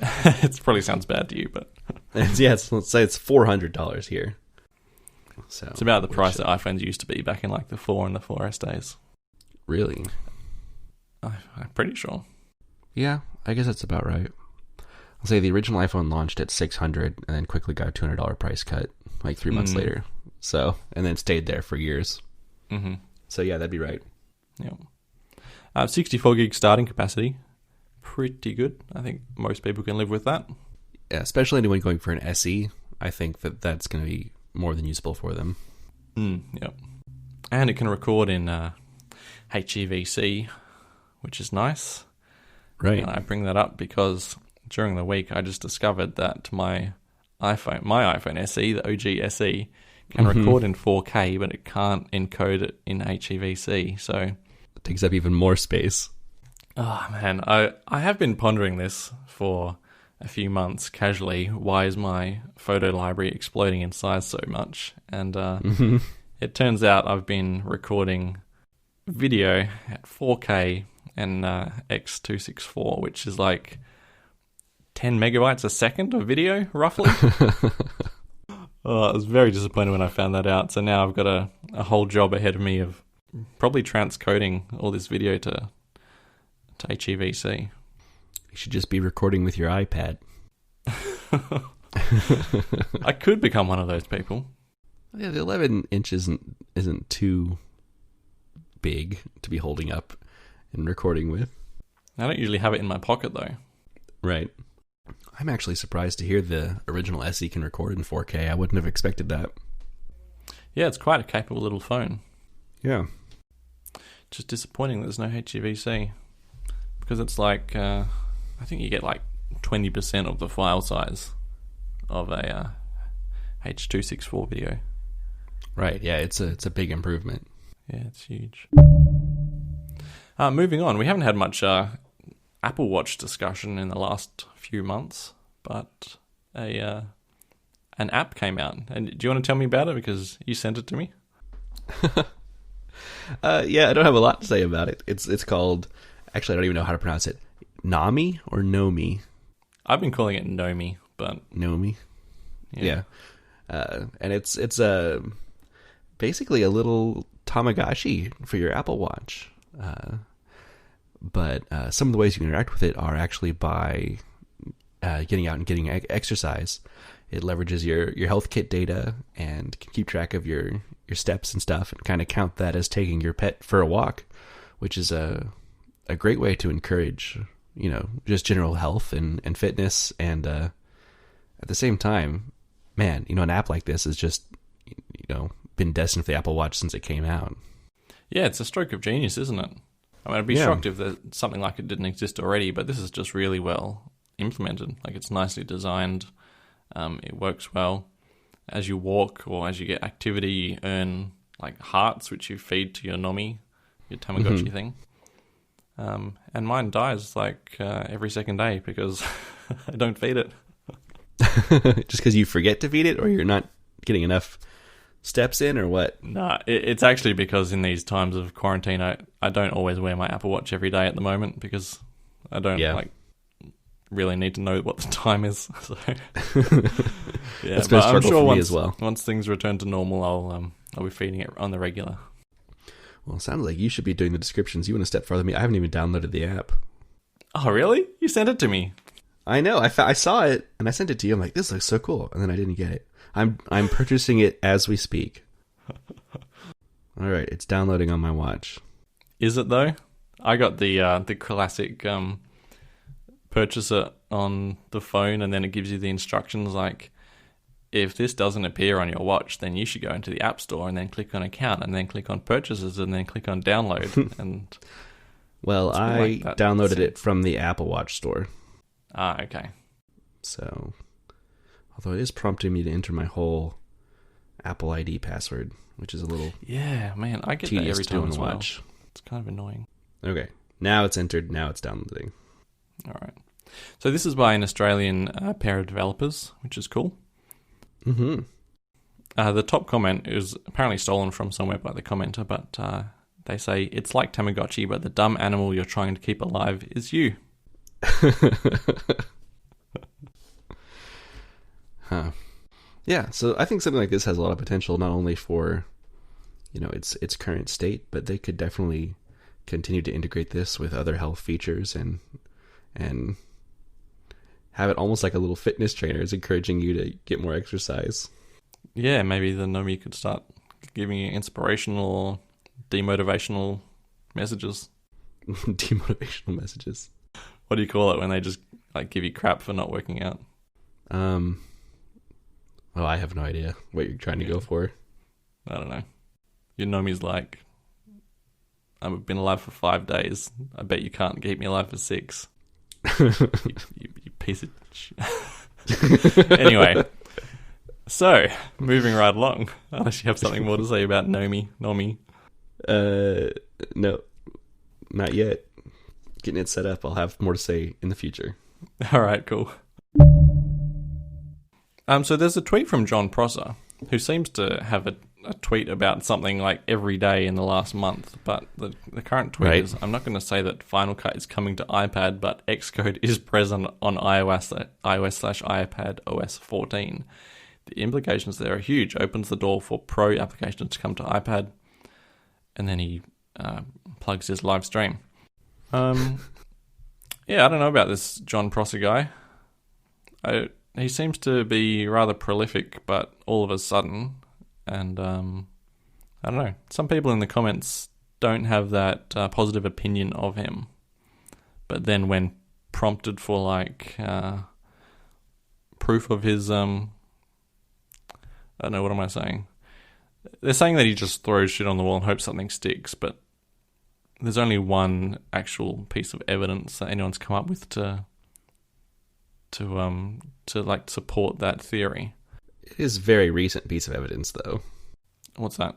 It probably sounds bad to you, but let's say it's $400 here. So it's about the price that iPhones used to be back in like the 4 and the 4S days. Really? I'm pretty sure. Yeah, I guess that's about right. I'll say the original iPhone launched at $600 and then quickly got a $200 price cut like 3 months later. So, and then stayed there for years. Mm-hmm. So yeah, that'd be right. Yeah. 64 gig starting capacity. Pretty good. I think most people can live with that. Yeah, especially anyone going for an SE. I think that's going to be more than useful for them. Yep. And it can record in HEVC, which is nice. Right. And I bring that up because during the week I just discovered that my iPhone SE, the OG SE, can record in 4K, but it can't encode it in HEVC. So it takes up even more space. Oh man, I have been pondering this for a few months casually. Why is my photo library exploding in size so much? And it turns out I've been recording video at 4K and X264, which is like 10 megabytes a second of video, roughly. I was very disappointed when I found that out. So now I've got a whole job ahead of me of probably transcoding all this video to HEVC. You should just be recording with your iPad. I could become one of those people. Yeah, the 11-inch isn't too big to be holding up and recording with. I don't usually have it in my pocket, though. Right. I'm actually surprised to hear the original SE can record in 4K. I wouldn't have expected that. Yeah, it's quite a capable little phone. Yeah. Just disappointing there's no HEVC. Because it's like, I think you get like 20% of the file size of a H.264 video. Right, yeah, it's a big improvement. Yeah, it's huge. Moving on, we haven't had much Apple Watch discussion in the last few months, but an app came out. And do you want to tell me about it? Because you sent it to me. Yeah, I don't have a lot to say about it. It's called... Actually, I don't even know how to pronounce it. Nami or Nomi? I've been calling it Nomi, but... Nomi? Yeah. And it's basically a little Tamagotchi for your Apple Watch. But some of the ways you can interact with it are actually by getting out and getting exercise. It leverages your health kit data and can keep track of your steps and stuff and kind of count that as taking your pet for a walk, which is a great way to encourage, just general health and fitness. And at the same time, man, an app like this has just, been destined for the Apple Watch since it came out. Yeah, it's a stroke of genius, isn't it? I mean, I'd be shocked if something like it didn't exist already, but this is just really well implemented. Like, it's nicely designed. It works well. As you walk or as you get activity, you earn like hearts, which you feed to your Nomi, your Tamagotchi thing. And mine dies like every second day because I don't feed it. Just because you forget to feed it, or you're not getting enough steps in, or what? Nah, it's actually because in these times of quarantine, I don't always wear my Apple Watch every day at the moment because I don't really need to know what the time is. So yeah, it's been a struggle for me as well. Once things return to normal, I'll be feeding it on the regular. Well, it sounds like you should be doing the descriptions. You went a step farther than me. I haven't even downloaded the app. Oh, really? You sent it to me. I know. I saw it and I sent it to you. I'm like, this looks so cool, and then I didn't get it. I'm purchasing it as we speak. All right, it's downloading on my watch. Is it though? I got the classic purchase it on the phone, and then it gives you the instructions like, if this doesn't appear on your watch, then you should go into the App Store and then click on account and then click on purchases and then click on download. And well, I downloaded it from the Apple Watch store. Ah, okay. So, although it is prompting me to enter my whole Apple ID password, which is a little man, I get that every time as well. Watch. It's kind of annoying. Okay, now it's entered. Now it's downloading. All right. So this is by an Australian pair of developers, which is cool. Mm-hmm. The top comment is apparently stolen from somewhere by the commenter, but they say, it's like Tamagotchi, but the dumb animal you're trying to keep alive is you. Huh. Yeah, so I think something like this has a lot of potential, not only for, its current state, but they could definitely continue to integrate this with other health features and have it almost like a little fitness trainer. It's encouraging you to get more exercise. Yeah, maybe the Nomi could start giving you inspirational or demotivational messages. Demotivational messages. What do you call it when they just give you crap for not working out? Oh, I have no idea what you're trying to go for. I don't know. Your Nomi's like, I've been alive for 5 days. I bet you can't keep me alive for 6. you piece of shit. Anyway, so moving right along. Unless you have something more to say about Nomi. No, not yet. Getting it set up. I'll have more to say in the future. All right, cool. So there's a tweet from John Prosser, who seems to have a tweet about something like every day in the last month, but the current tweet is, I'm not going to say that Final Cut is coming to iPad, but Xcode is present on iOS/iPad OS 14. The implications there are huge. Opens the door for pro applications to come to iPad, and then he plugs his live stream. Yeah, I don't know about this John Prosser guy. He seems to be rather prolific, but all of a sudden, and I don't know. Some people in the comments don't have that positive opinion of him, but then when prompted for proof of his, I don't know, what am I saying? They're saying that he just throws shit on the wall and hopes something sticks, but there's only one actual piece of evidence that anyone's come up with to support that theory. It is a very recent piece of evidence, though. What's that?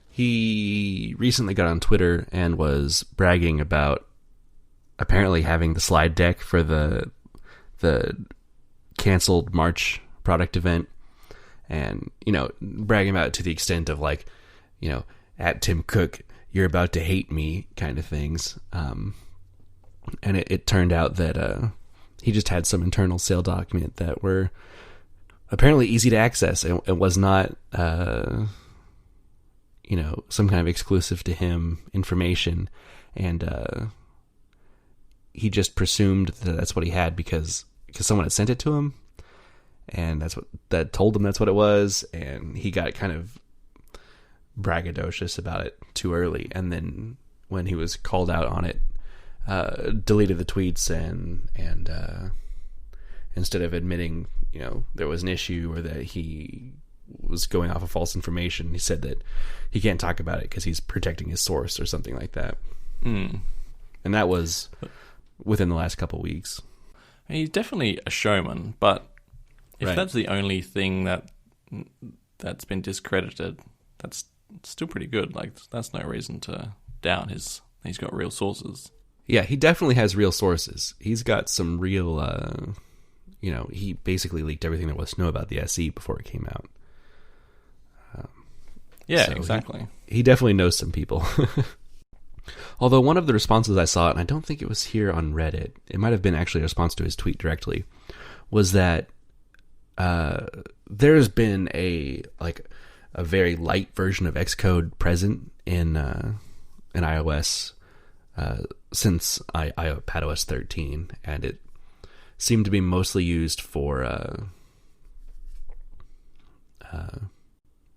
He recently got on Twitter and was bragging about apparently having the slide deck for the canceled March product event, and bragging about it to the extent of at Tim Cook, you're about to hate me kind of things. And it turned out that he just had some internal sale document that were apparently easy to access. It was not, some kind of exclusive to him information. And he just presumed that that's what he had because someone had sent it to him. And that told him that's what it was. And he got kind of braggadocious about it too early. And then when he was called out on it, deleted the tweets and instead of admitting there was an issue or that he was going off of false information, he said that he can't talk about it because he's protecting his source or something like that. And that was within the last couple of weeks. He's definitely a showman, but if that's the only thing that's been discredited, that's still pretty good. That's no reason to doubt he's got real sources. Yeah, he definitely has real sources. He's got some real, he basically leaked everything there was to know about the SE before it came out. Yeah, So exactly. He definitely knows some people. Although one of the responses I saw, and I don't think it was here on Reddit, it might have been actually a response to his tweet directly, was that there's been a very light version of Xcode present in iOS since iPadOS 13, and it seemed to be mostly used for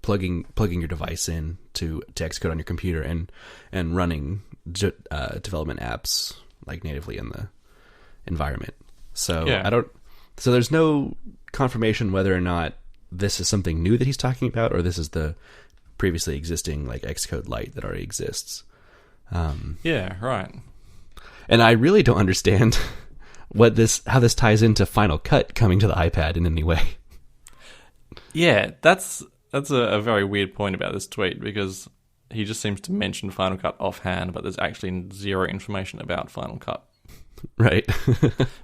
plugging your device in to Xcode on your computer and running development apps like natively in the environment. So Yeah. So there's no confirmation whether or not this is something new that he's talking about, or this is the previously existing like Xcode Lite that already exists. Yeah, right. And I really don't understand how this ties into Final Cut coming to the iPad in any way. Yeah, that's a very weird point about this tweet, because he just seems to mention Final Cut offhand, but there's actually zero information about Final Cut. Right.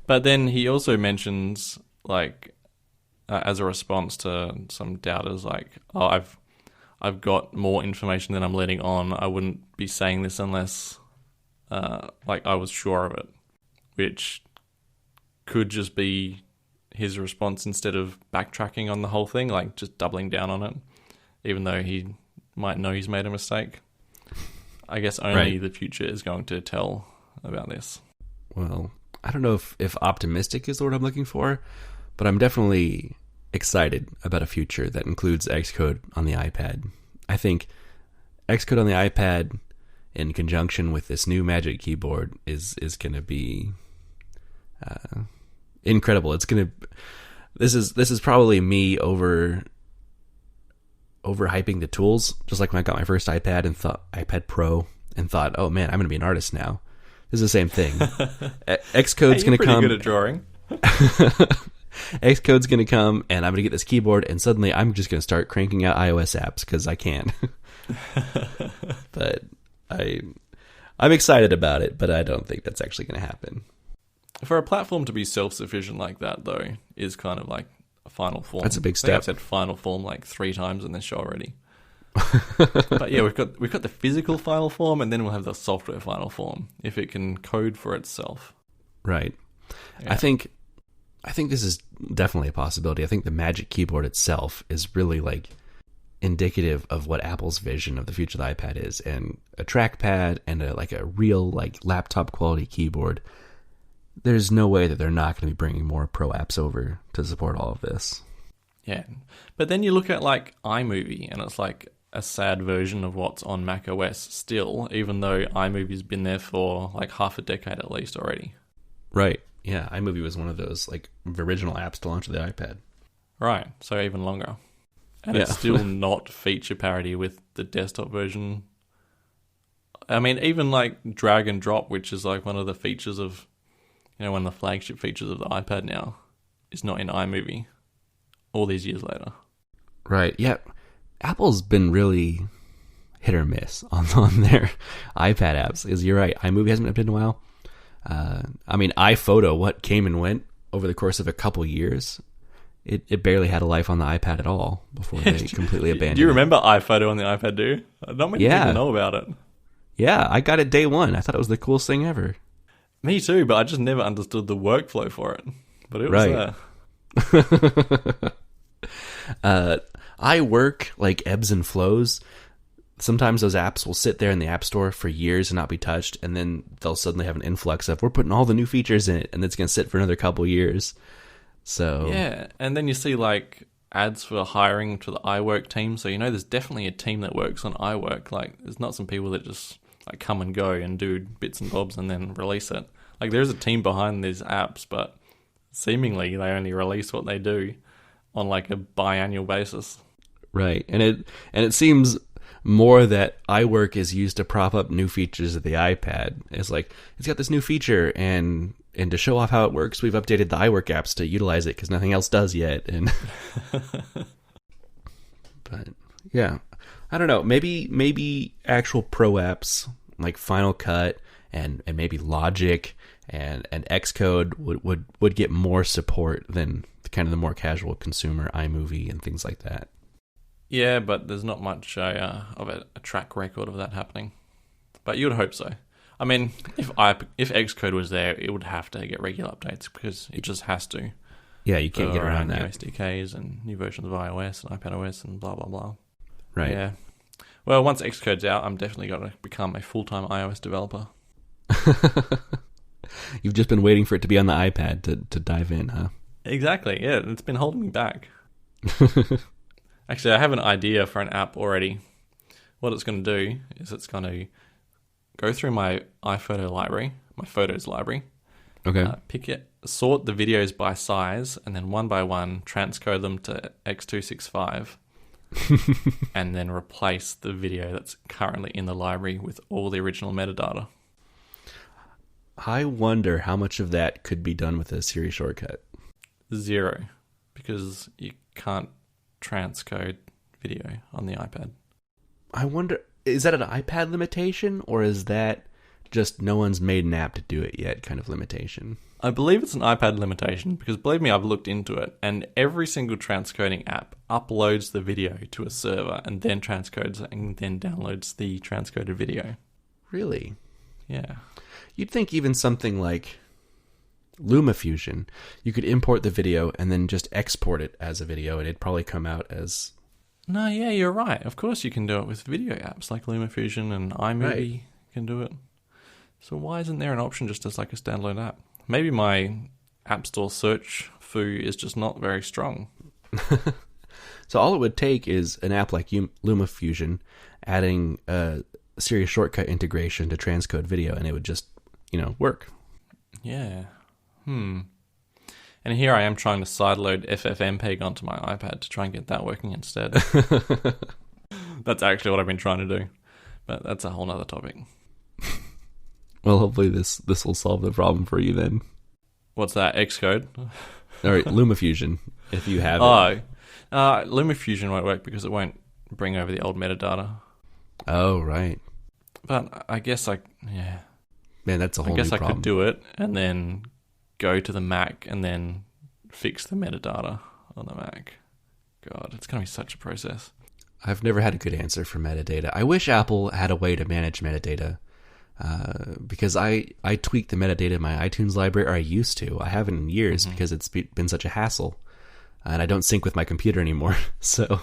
But then he also mentions, like, as a response to some doubters, like, oh, I've got more information than I'm letting on. I wouldn't be saying this unless, I was sure of it, which could just be his response instead of backtracking on the whole thing, like just doubling down on it, even though he might know he's made a mistake. I guess only the future is going to tell about this. Well, I don't know if optimistic is the word I'm looking for, but I'm definitely excited about a future that includes Xcode on the iPad. I think Xcode on the iPad in conjunction with this new Magic Keyboard is going to be incredible. This is probably me overhyping the tools, just like when I got my first iPad Pro and thought, oh man, I'm going to be an artist now. This is the same thing. Xcode's going to come. Pretty good at drawing. Xcode's going to come, and I'm going to get this keyboard, and suddenly I'm just going to start cranking out iOS apps because I can. But I'm excited about it, but I don't think that's actually going to happen. For a platform to be self-sufficient like that, though, is kind of like a final form. That's a big I think I've step. said final form like 3 times in this show already. But yeah, we've got the physical final form, and then we'll have the software final form if it can code for itself. Right. Yeah. I think this is definitely a possibility. I think the Magic Keyboard itself is really like indicative of what Apple's vision of the future of the iPad is, and a trackpad and a real like laptop quality keyboard. There's no way that they're not going to be bringing more pro apps over to support all of this. Yeah, but then you look at like iMovie, and it's like a sad version of what's on macOS still, even though iMovie's been there for like half a decade at least already. Right. Yeah, iMovie was one of those like original apps to launch the iPad. Right, so even longer. And Yeah. it's still not feature parity with the desktop version. I mean, even like drag and drop, which is like one of the features of, one of the flagship features of the iPad now, is not in iMovie all these years later. Right. Yeah. Apple's been really hit or miss on their iPad apps. Because you're right, iMovie hasn't been updated in a while. I mean, iPhoto, what came and went over the course of a couple years, it barely had a life on the iPad at all before they completely abandoned it. Do you remember iPhoto on the iPad, do you? Not many people know about it. Yeah, I got it day one. I thought it was the coolest thing ever. Me too, but I just never understood the workflow for it. But it was there. I work like ebbs and flows. Sometimes those apps will sit there in the App Store for years and not be touched, and then they'll suddenly have an influx of, we're putting all the new features in it, and it's going to sit for another couple years. So yeah, and then you see like ads for hiring to the iWork team, so there's definitely a team that works on iWork. Like, there's not some people that just like come and go and do bits and bobs and then release it. Like, there's a team behind these apps, but seemingly they only release what they do on like a biannual basis. Right, and it seems more that iWork is used to prop up new features of the iPad. It's like, it's got this new feature, and to show off how it works, we've updated the iWork apps to utilize it because nothing else does yet. And but yeah, I don't know. Maybe actual pro apps like Final Cut and maybe Logic and Xcode would get more support than kind of the more casual consumer iMovie and things like that. Yeah, but there's not much of a track record of that happening. But you would hope so. I mean, if Xcode was there, it would have to get regular updates because it just has to. Yeah, you can't get around that. New SDKs and new versions of iOS and iPadOS and blah, blah, blah. Right. Yeah. Well, once Xcode's out, I'm definitely going to become a full-time iOS developer. You've just been waiting for it to be on the iPad to dive in, huh? Exactly, yeah. It's been holding me back. Actually, I have an idea for an app already. What it's going to do is it's going to go through my iPhoto library, my photos library. Okay. Pick it, sort the videos by size, and then one by one transcode them to X265. And then replace the video that's currently in the library with all the original metadata. I wonder how much of that could be done with a Siri shortcut. 0, because you can't transcode video on the iPad. I wonder, is that an iPad limitation, or is that just no one's made an app to do it yet kind of limitation? I believe it's an iPad limitation because, believe me, I've looked into it, and every single transcoding app uploads the video to a server and then transcodes it and then downloads the transcoded video. Really? Yeah. You'd think even something like LumaFusion, you could import the video and then just export it as a video, and it'd probably come out as... No, yeah, you're right. Of course you can do it with video apps like LumaFusion and iMovie can do it. So why isn't there an option just as like a standalone app? Maybe my App Store search foo is just not very strong. So all it would take is an app like LumaFusion adding a Siri shortcut integration to transcode video, and it would just, work. Yeah. And here I am trying to sideload FFmpeg onto my iPad to try and get that working instead. That's actually what I've been trying to do. But that's a whole nother topic. Well, hopefully this will solve the problem for you then. What's that? Xcode? All right, LumaFusion, if you have it. LumaFusion won't work because it won't bring over the old metadata. Oh, right. But I guess Man, that's a whole new problem. I could do it and then go to the Mac and then fix the metadata on the Mac. God, it's going to be such a process. I've never had a good answer for metadata. I wish Apple had a way to manage metadata. Because I tweak the metadata in my iTunes library, or I used to. I haven't in years because it's been such a hassle. And I don't sync with my computer anymore. So,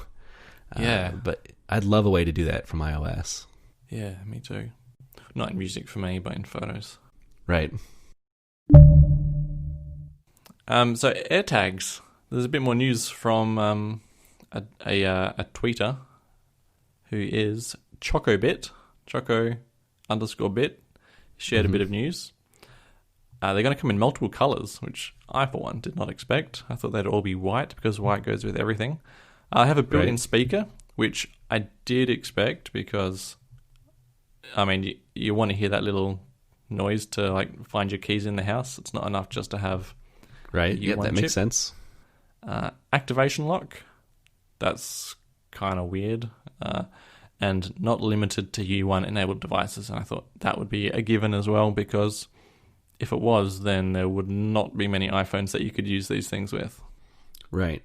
yeah. But I'd love a way to do that from iOS. Yeah, me too. Not in music for me, but in photos. Right. So AirTags. There's a bit more news from a tweeter who is ChocoBit. Choco_bit shared a bit of news. They're going to come in multiple colours, which I, for one, did not expect. I thought they'd all be white because white goes with everything. I have a built-in speaker, which I did expect because, I mean, you want to hear that little noise to like find your keys in the house. It's not enough just to have that makes sense. Activation lock. That's kind of weird. And not limited to U1 enabled devices. And I thought that would be a given as well, because if it was, then there would not be many iPhones that you could use these things with. Right.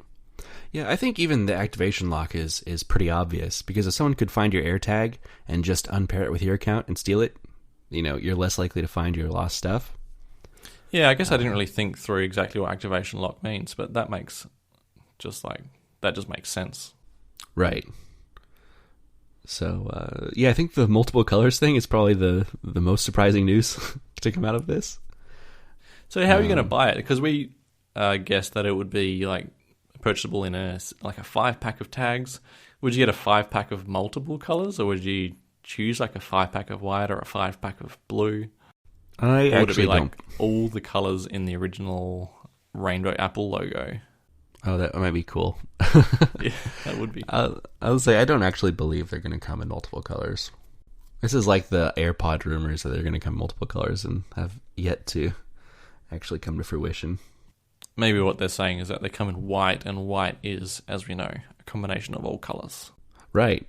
Yeah, I think even the activation lock is pretty obvious, because if someone could find your AirTag and just unpair it with your account and steal it, you're less likely to find your lost stuff. Yeah, I guess I didn't really think through exactly what activation lock means, but that just makes sense. Right. So, I think the multiple colors thing is probably the most surprising news to come out of this. So how are you going to buy it? Because we guessed that it would be like purchasable in a 5-pack of tags. Would you get a 5-pack of multiple colors, or would you choose like a 5-pack of white or a 5-pack of blue? Or would it be like all the colors in the original Rainbow Apple logo? Oh, that might be cool. Yeah, that would be cool. I would say I don't actually believe they're going to come in multiple colors. This is like the AirPod rumors that they're going to come in multiple colors and have yet to actually come to fruition. Maybe what they're saying is that they come in white, and white is, as we know, a combination of all colors. Right.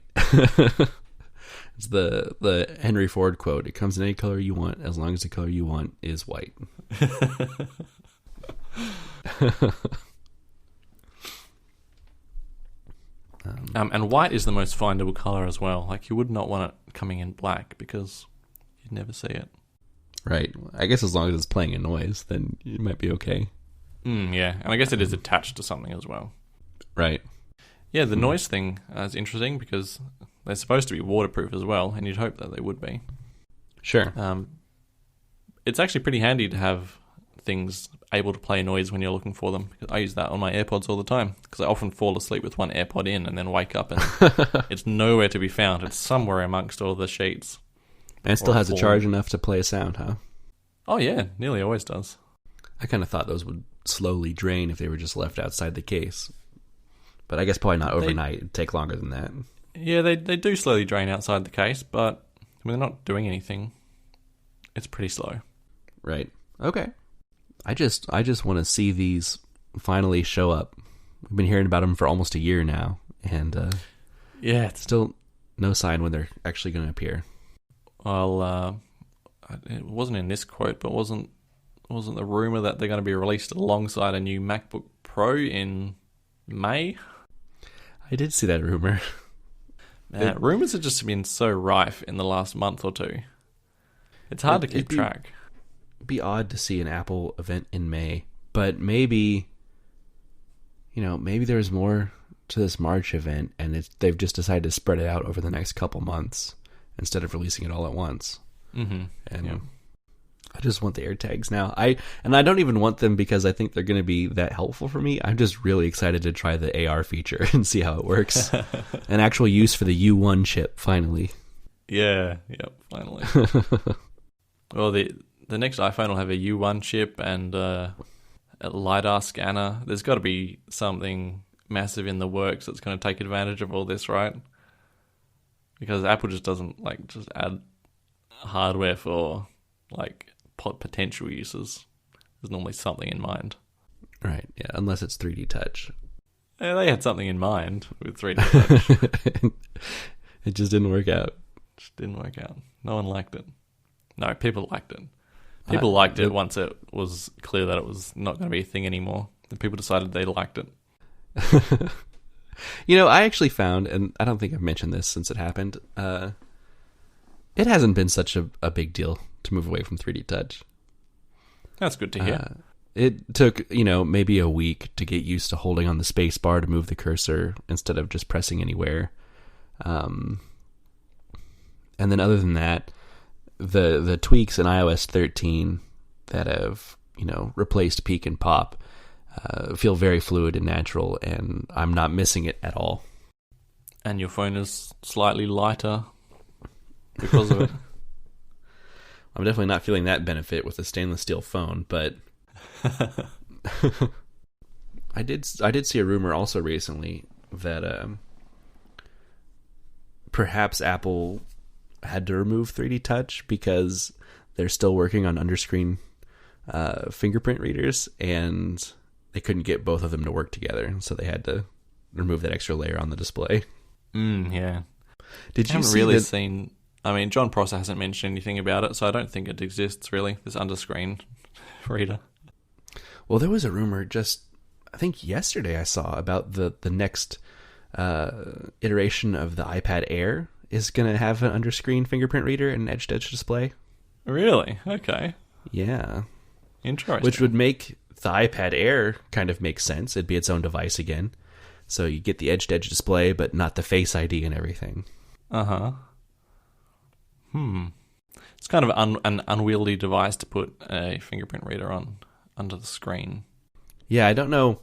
It's the Henry Ford quote. It comes in any color you want, as long as the color you want is white. And white is the most findable color as well. Like, you would not want it coming in black because you'd never see it. Right. I guess as long as it's playing a noise, then it might be okay. Yeah, and I guess it is attached to something as well. Right. Yeah, the noise thing is interesting because they're supposed to be waterproof as well, and you'd hope that they would be. Sure. It's actually pretty handy to have things able to play noise when you're looking for them. I use that on my AirPods all the time because I often fall asleep with one AirPod in and then wake up and it's nowhere to be found. It's somewhere amongst all the sheets. And it still has a charge enough to play a sound, huh? Oh yeah, nearly always does. I kind of thought those would slowly drain if they were just left outside the case. But I guess probably not overnight. It'd take longer than that. Yeah, they do slowly drain outside the case, but when they're not doing anything, it's pretty slow. Right. Okay. I just want to see these finally show up. We've been hearing about them for almost a year now, and yeah, it's still no sign when they're actually going to appear. Well, it wasn't in this quote, but wasn't the rumor that they're going to be released alongside a new MacBook Pro in May? I did see that rumor. Man, rumors have just been so rife in the last month or two. It's hard to keep track. It'd be odd to see an Apple event in May, but maybe there's more to this March event, and they've just decided to spread it out over the next couple months instead of releasing it all at once. Mm-hmm. And yeah. I just want the AirTags now. I don't even want them because I think they're going to be that helpful for me. I'm just really excited to try the AR feature and see how it works. An actual use for the U1 chip, finally. Yeah, yep, finally. Well, the next iPhone will have a U1 chip and a LiDAR scanner. There's got to be something massive in the works that's going to take advantage of all this, right? Because Apple just doesn't just add hardware for potential uses. There's normally something in mind. Right, yeah, unless it's 3D touch. Yeah, they had something in mind with 3D touch. It just didn't work out. No one liked it. No, people liked it. People liked it once it was clear that it was not going to be a thing anymore. And people decided they liked it. I actually found, and I don't think I've mentioned this since it happened, it hasn't been such a big deal to move away from 3D touch. That's good to hear. It took, maybe a week to get used to holding on the space bar to move the cursor instead of just pressing anywhere. And then other than that, the tweaks in iOS 13 that have, replaced peak and pop feel very fluid and natural, and I'm not missing it at all. And your phone is slightly lighter because of it. I'm definitely not feeling that benefit with a stainless steel phone, but I did see a rumor also recently that perhaps Apple had to remove 3D touch because they're still working on underscreen fingerprint readers, and they couldn't get both of them to work together, so they had to remove that extra layer on the display. Yeah. Did you seen? I mean, John Prosser hasn't mentioned anything about it, so I don't think it exists really. This underscreen reader. Well, there was a rumor I think yesterday I saw about the next iteration of the iPad Air is going to have an underscreen fingerprint reader and an edge-to-edge display. Really? Okay. Yeah. Interesting. Which would make the iPad Air kind of make sense. It'd be its own device again. So you get the edge-to-edge display, but not the Face ID and everything. Uh-huh. It's kind of an unwieldy device to put a fingerprint reader on under the screen. Yeah, I don't know.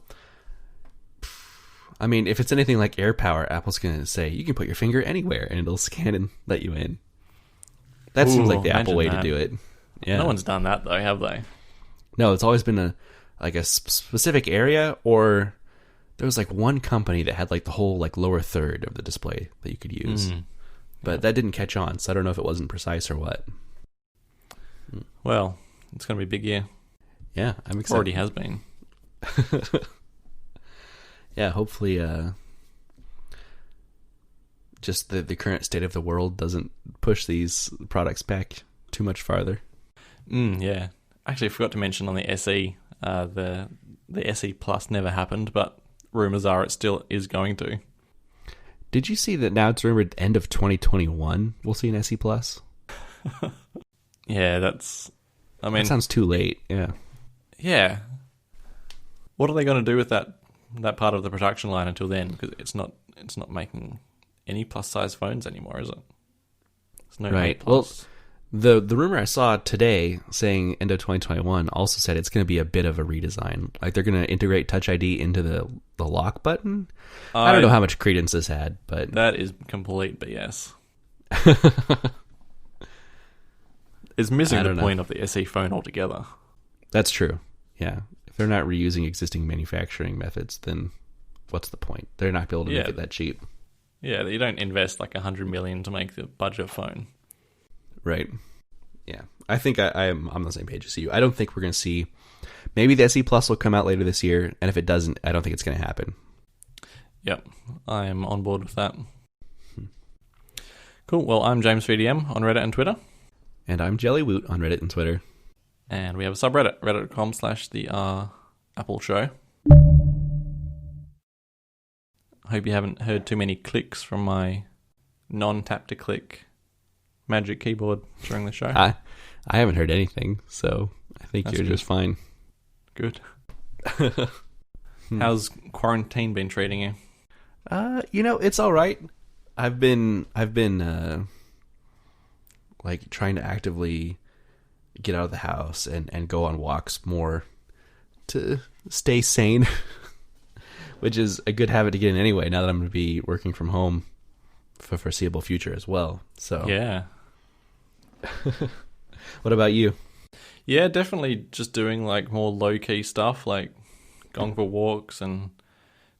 I mean, if it's anything like AirPower, Apple's going to say, you can put your finger anywhere and it'll scan and let you in. That seems like the Apple way to do it. Yeah. No one's done that, though, have they? No, it's always been a specific area, or there was one company that had the whole lower third of the display that you could use. But that didn't catch on, so I don't know if it wasn't precise or what. Well, it's going to be a big year. Yeah, I'm excited. Already has been. Yeah, hopefully just the current state of the world doesn't push these products back too much farther. Yeah. Actually, I forgot to mention on the SE, the SE Plus never happened, but rumors are it still is going to. Did you see that now it's rumored end of 2021 we'll see an SE Plus? Yeah, that sounds too late. Yeah. Yeah. What are they going to do with that part of the production line until then? Because it's not making any plus size phones anymore, is it? There's no right. Well, the rumor I saw today saying end of 2021 also said it's going to be a bit of a redesign. Like they're going to integrate Touch ID into the lock button. I don't know how much credence this had, but that is complete BS. It's missing the point of the SE phone altogether. That's true. Yeah. If they're not reusing existing manufacturing methods, then what's the point? They're not able to make it that cheap. Yeah, you don't invest like $100 million to make the budget phone. Right. Yeah. I think I'm on the same page as you. I don't think we're going to see... Maybe the SE Plus will come out later this year, and if it doesn't, I don't think it's going to happen. Yep. I am on board with that. Cool. Well, I'm James VDM on Reddit and Twitter. And I'm Jellywoot on Reddit and Twitter. And we have a subreddit, reddit.com/the Apple Show. I hope you haven't heard too many clicks from my non-tap-to-click magic keyboard during the show. I haven't heard anything, so I think you're just fine. Good. How's quarantine been treating you? It's all right. I've been like trying to actively get out of the house and go on walks more to stay sane, which is a good habit to get in anyway, now that I'm going to be working from home for the foreseeable future as well. So yeah. What about you? Yeah, definitely just doing like more low-key stuff, like going for walks and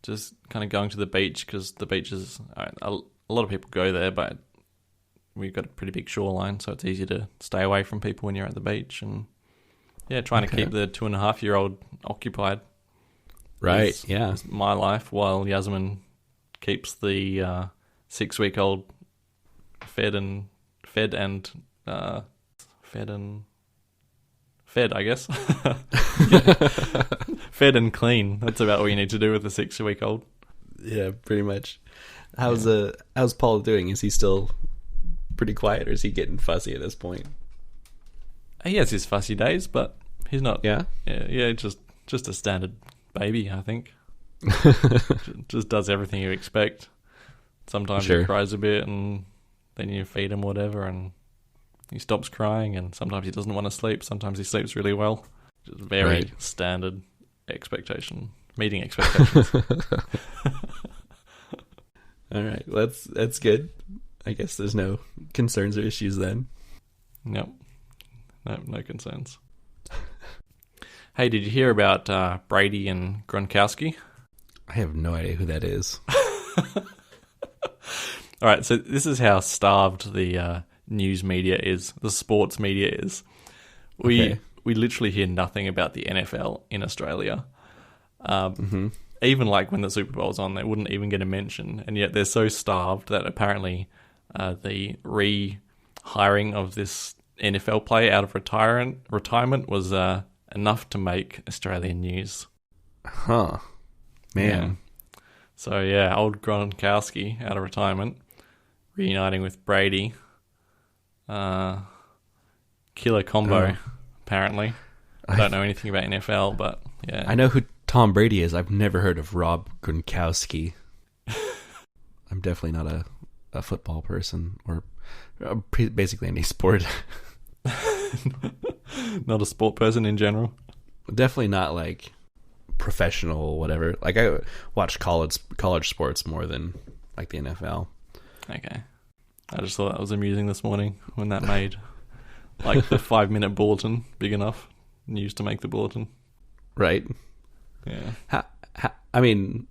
just kind of going to the beach, because the beach is... a lot of people go there, but we've got a pretty big shoreline, so it's easy to stay away from people when you're at the beach. And yeah, trying to keep the 2.5-year-old occupied. Right, yeah. Is my life, while Yasmin keeps the 6-week-old fed, I guess. Fed and clean. That's about all you need to do with a 6-week-old. Yeah, pretty much. How's Paul doing? Is he still pretty quiet, or is he getting fussy at this point? He has his fussy days, but he's not. Yeah? Yeah, just a standard baby, I think. Just does everything you expect. Sometimes he cries a bit, and then you feed him whatever, and he stops crying, and sometimes he doesn't want to sleep. Sometimes he sleeps really well. Just very standard expectation. Meeting expectations. All right, well, that's good. I guess there's no concerns or issues then. Nope. No concerns. Hey, did you hear about Brady and Gronkowski? I have no idea who that is. All right, so this is how starved the news media is, the sports media is. We literally hear nothing about the NFL in Australia. Even like when the Super Bowl's on, they wouldn't even get a mention, and yet they're so starved that apparently the re-hiring of this NFL player out of retirement was enough to make Australian news. Huh. Man. Yeah. So yeah, old Gronkowski out of retirement, reuniting with Brady. Killer combo, apparently. I don't know anything about NFL, but yeah. I know who Tom Brady is. I've never heard of Rob Gronkowski. I'm definitely not a football person, or basically any sport. Not a sport person in general? Definitely not like professional or whatever. Like I watch college sports more than like the NFL. Okay. I just thought that was amusing this morning when that made like the 5-minute bulletin big enough news to make the bulletin. Right. Yeah. I mean,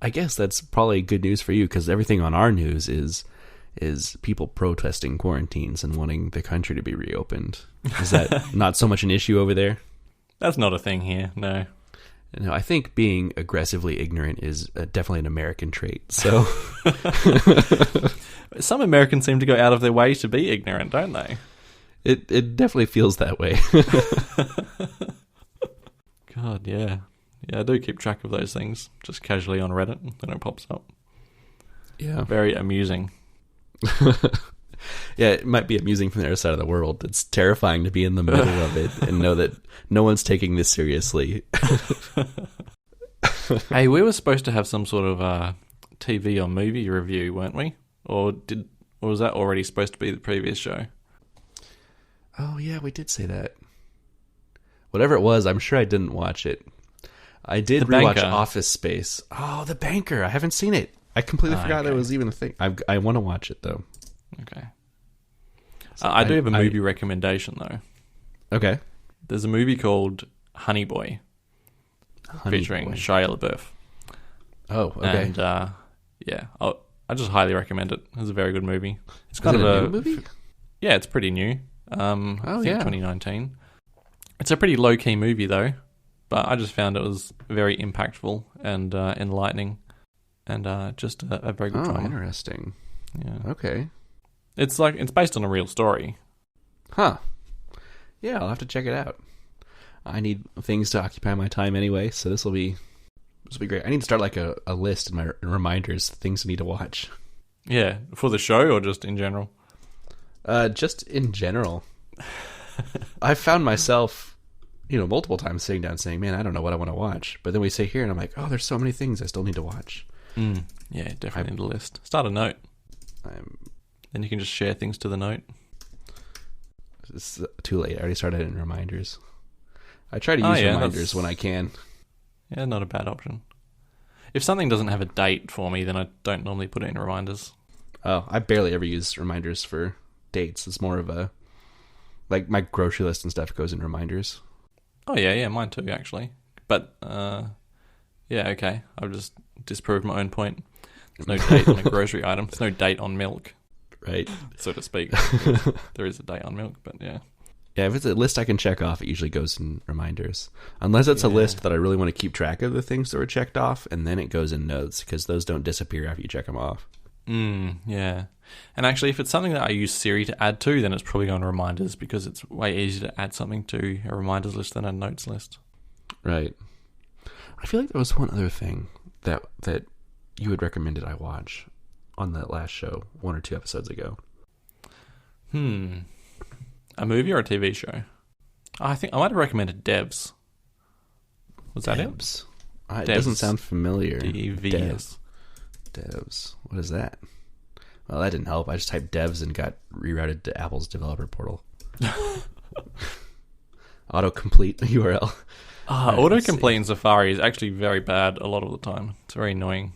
I guess that's probably good news for you, because everything on our news is people protesting quarantines and wanting the country to be reopened. Is that not so much an issue over there? That's not a thing here, no. You know, I think being aggressively ignorant is definitely an American trait. So Some Americans seem to go out of their way to be ignorant, don't they? it definitely feels that way. God, yeah. Yeah, I do keep track of those things just casually on Reddit when it pops up. Yeah. Very amusing. Yeah, it might be amusing from the other side of the world. It's terrifying to be in the middle of it and know that no one's taking this seriously. Hey, we were supposed to have some sort of TV or movie review, weren't we? Or was that already supposed to be the previous show? Oh, yeah, we did say that. Whatever it was, I'm sure I didn't watch it. I did The rewatch Banker. Office Space. Oh, The Banker. I haven't seen it. I completely forgot that okay. was even a thing. I want to watch it, though. Okay. So I do have a movie recommendation, though. Okay. There's a movie called Honey Boy featuring Boy. Shia LaBeouf. Oh, okay. And, yeah, I just highly recommend it. It's a very good movie. It's Is kind it of a new movie? Yeah, it's pretty new. I think yeah. 2019. It's a pretty low-key movie, though, but I just found it was very impactful and enlightening and just a very good drama. Interesting. Yeah. Okay. It's based on a real story. Huh. Yeah, I'll have to check it out. I need things to occupy my time anyway, so this will be great. I need to start like a list in my reminders, things I need to watch. Yeah, for the show or just in general? Just in general. I've found myself, multiple times sitting down saying, man, I don't know what I want to watch. But then we sit here and I'm like, oh, there's so many things I still need to watch. Yeah, definitely need a list. Start a note. Then you can just share things to the note. It's too late. I already started it in reminders. I try to use reminders when I can. Yeah, not a bad option. If something doesn't have a date for me, then I don't normally put it in reminders. Oh, I barely ever use reminders for dates. It's more of a, like, my grocery list and stuff goes in reminders. Oh, yeah, mine too, actually. But, yeah, okay. I've just disproved my own point. There's no date on a grocery item. There's no date on milk. Right. So to speak. There is a date on milk, but yeah. Yeah, if it's a list I can check off, it usually goes in reminders. Unless it's a list that I really want to keep track of the things that were checked off, and then it goes in notes, because those don't disappear after you check them off. Yeah. And actually, if it's something that I use Siri to add to, then it's probably going to reminders, because it's way easier to add something to a reminders list than a notes list. Right. I feel like there was one other thing that you had recommended I watch on that last show, 1 or 2 episodes ago. A movie or a TV show? I think I might have recommended Devs. Was that it? It doesn't sound familiar. DVS. Devs. What is that? Well, that didn't help. I just typed devs and got rerouted to Apple's developer portal. Autocomplete URL. Autocomplete in Safari is actually very bad a lot of the time. It's very annoying.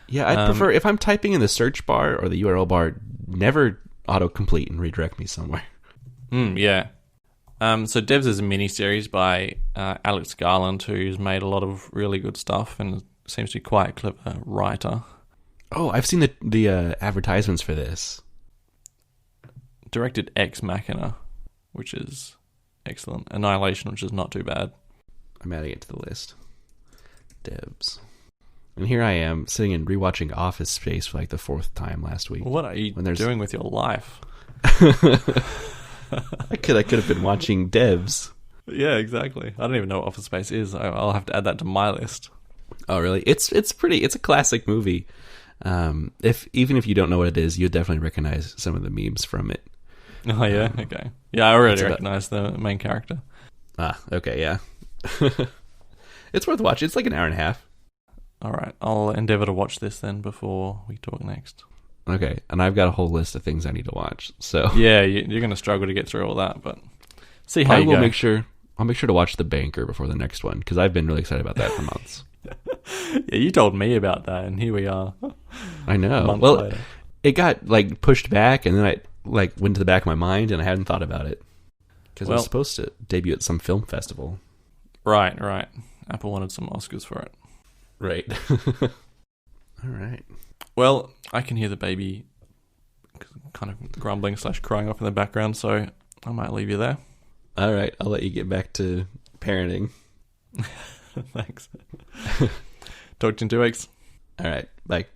Yeah, I'd prefer, if I'm typing in the search bar or the URL bar, never autocomplete and redirect me somewhere. Yeah. So Devs is a mini-series by Alex Garland, who's made a lot of really good stuff and seems to be quite a clever writer. Oh, I've seen the advertisements for this. Directed Ex Machina, which is excellent. Annihilation, which is not too bad. I'm adding it to the list. Devs. And here I am, sitting and rewatching Office Space for like the 4th time last week. What are you doing with your life? I could have been watching Devs. Yeah, exactly. I don't even know what Office Space is. I'll have to add that to my list. Oh, really? It's a classic movie. Even if you don't know what it is, you'll definitely recognize some of the memes from it. Oh, yeah? Okay. Yeah, I already recognize the main character. Ah, okay, yeah. It's worth watching. It's like an hour and a half. All right. I'll endeavour to watch this then before we talk next. Okay, and I've got a whole list of things I need to watch. So yeah, you're going to struggle to get through all that, but see how you go. I'll make sure to watch The Banker before the next one, because I've been really excited about that for months. Yeah, you told me about that, and here we are. I know. Well, later. It got like pushed back, and then I like went to the back of my mind, and I hadn't thought about it because it was supposed to debut at some film festival. Right. Apple wanted some Oscars for it. Right. All right. Well, I can hear the baby kind of grumbling / crying off in the background, so I might leave you there. All right. I'll let you get back to parenting. Thanks. Talk to you in 2 weeks. All right. Bye.